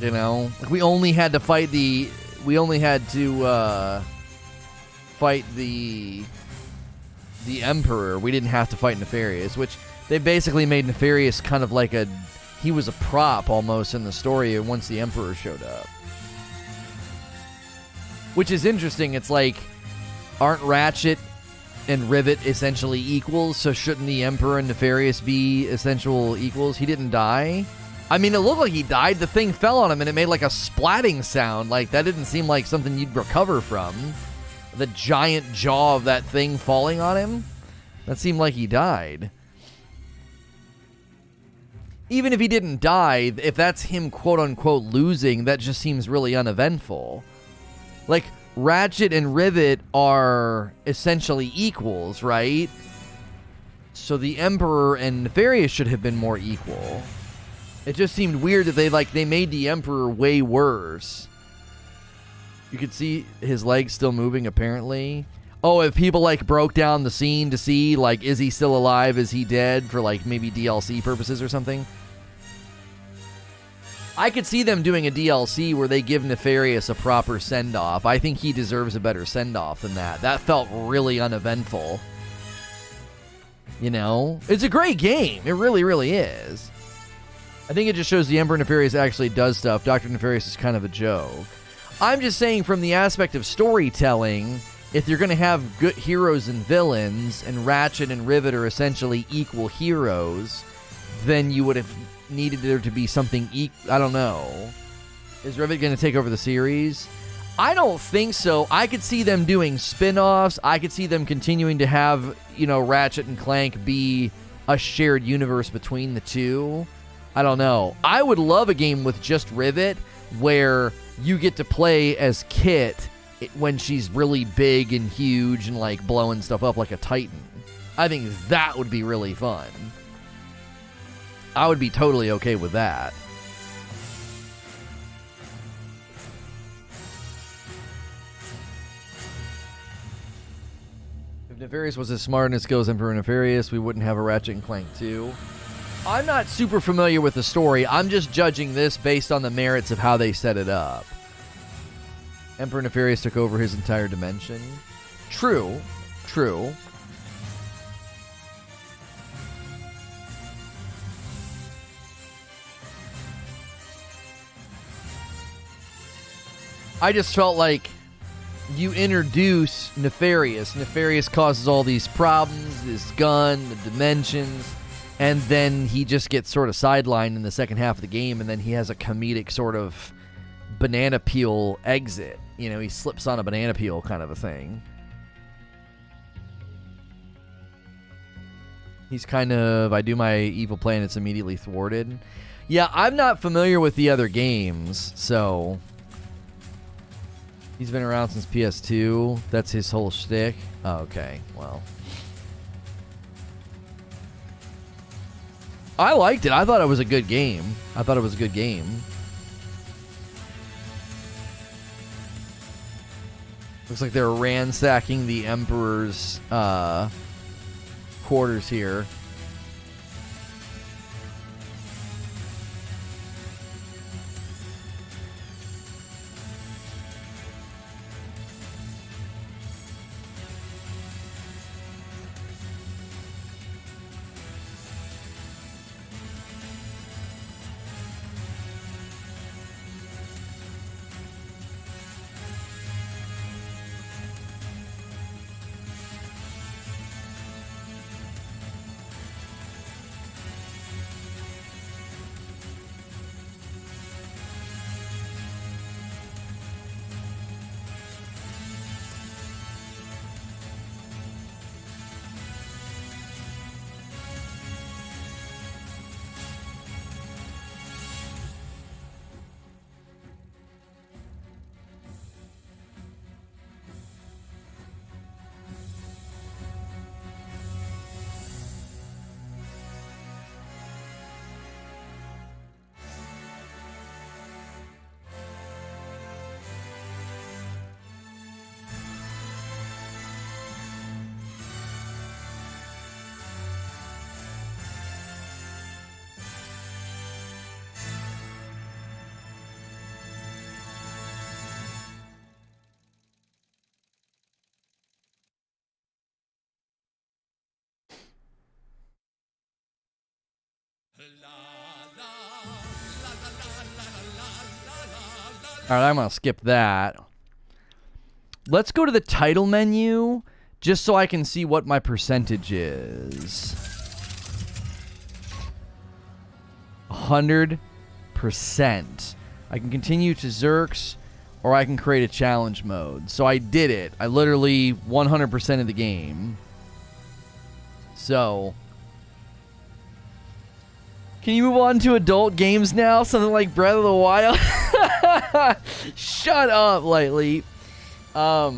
[SPEAKER 1] You know, we only had to fight the Emperor. We didn't have to fight Nefarious, which they basically made Nefarious kind of he was a prop almost in the story once the Emperor showed up. Which is interesting. It's aren't Ratchet and Rivet essentially equals? So shouldn't the Emperor and Nefarious be essential equals? He didn't die. I mean, it looked like he died. The thing fell on him and it made a splatting sound. That didn't seem like something you'd recover from. The giant jaw of that thing falling on him, that seemed like he died. Even if he didn't die, if that's him quote-unquote losing, that just seems really uneventful. Ratchet and Rivet are essentially equals, right? So the Emperor and Nefarious should have been more equal. It just seemed weird that they made the Emperor way worse. You could see his legs still moving, apparently. Oh, if people, broke down the scene to see, is he still alive? Is he dead? For, maybe DLC purposes or something. I could see them doing a DLC where they give Nefarious a proper send-off. I think he deserves a better send-off than that. That felt really uneventful. You know? It's a great game. It really, really is. I think it just shows the Emperor Nefarious actually does stuff. Dr. Nefarious is kind of a joke. I'm just saying from the aspect of storytelling, if you're going to have good heroes and villains, and Ratchet and Rivet are essentially equal heroes, then you would have needed there to be something I don't know. Is Rivet going to take over the series? I don't think so. I could see them doing spin-offs. I could see them continuing to have, Ratchet and Clank be a shared universe between the two. I don't know. I would love a game with just Rivet where you get to play as Kit when she's really big and huge and blowing stuff up like a Titan. I think that would be really fun. I would be totally okay with that. Nefarious was as smart and as skills Emperor Nefarious, we wouldn't have a Ratchet and Clank 2. I'm not super familiar with the story. I'm just judging this based on the merits of how they set it up. Emperor Nefarious took over his entire dimension. True. True. I just felt like you introduce Nefarious. Nefarious causes all these problems, this gun, the dimensions, and then he just gets sort of sidelined in the second half of the game, and then he has a comedic sort of banana peel exit. You know, he slips on a banana peel kind of a thing. He's kind of, I do my evil plan, it's immediately thwarted. Yeah, I'm not familiar with the other games, so... He's been around since PS2. That's his whole shtick. Oh, okay, well. I liked it. I thought it was a good game. Looks like they're ransacking the Emperor's quarters here. All right, I'm going to skip that. Let's go to the title menu just so I can see what my percentage is. 100%. I can continue to Zerks, or I can create a challenge mode. So I did it. I literally 100% of the game. So... Can you move on to adult games now? Something like Breath of the Wild? Shut up, Lightly. I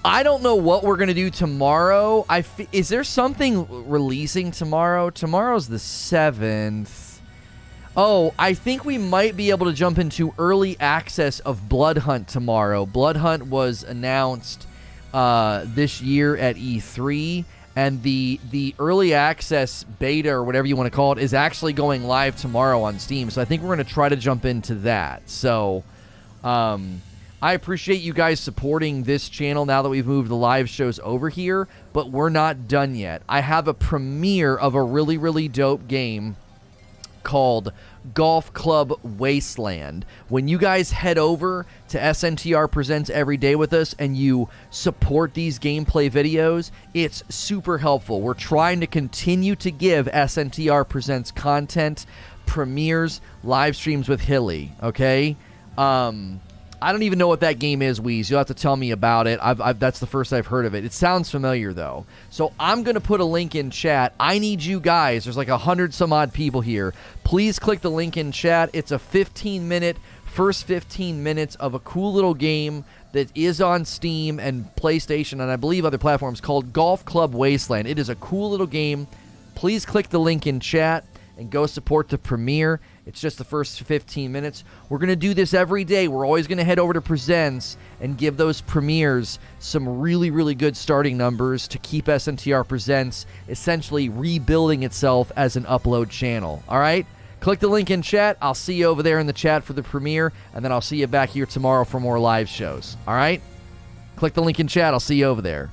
[SPEAKER 1] don't know what we're going to do tomorrow. Is there something releasing tomorrow? Tomorrow's the 7th. Oh, I think we might be able to jump into early access of Blood Hunt tomorrow. Blood Hunt was announced this year at E3. And the early access beta, or whatever you want to call it, is actually going live tomorrow on Steam. So I think we're going to try to jump into that. So I appreciate you guys supporting this channel now that we've moved the live shows over here. But we're not done yet. I have a premiere of a really, really dope game called Golf Club Wasteland. When you guys head over to SNTR Presents Every Day with us and you support these gameplay videos, it's super helpful. We're trying to continue to give SNTR Presents content, premieres, live streams with Hilly, okay? I don't even know what that game is, Weez. You'll have to tell me about it. That's the first I've heard of it. It sounds familiar, though. So I'm going to put a link in chat. I need you guys. There's like 100 some odd people here. Please click the link in chat. It's a 15-minute, first 15 minutes of a cool little game that is on Steam and PlayStation and I believe other platforms called Golf Club Wasteland. It is a cool little game. Please click the link in chat and go support the premiere. It's just the first 15 minutes. We're going to do this every day. We're always going to head over to Presents and give those premieres some really, really good starting numbers to keep SNTR Presents essentially rebuilding itself as an upload channel. All right? Click the link in chat. I'll see you over there in the chat for the premiere, and then I'll see you back here tomorrow for more live shows. All right? Click the link in chat. I'll see you over there.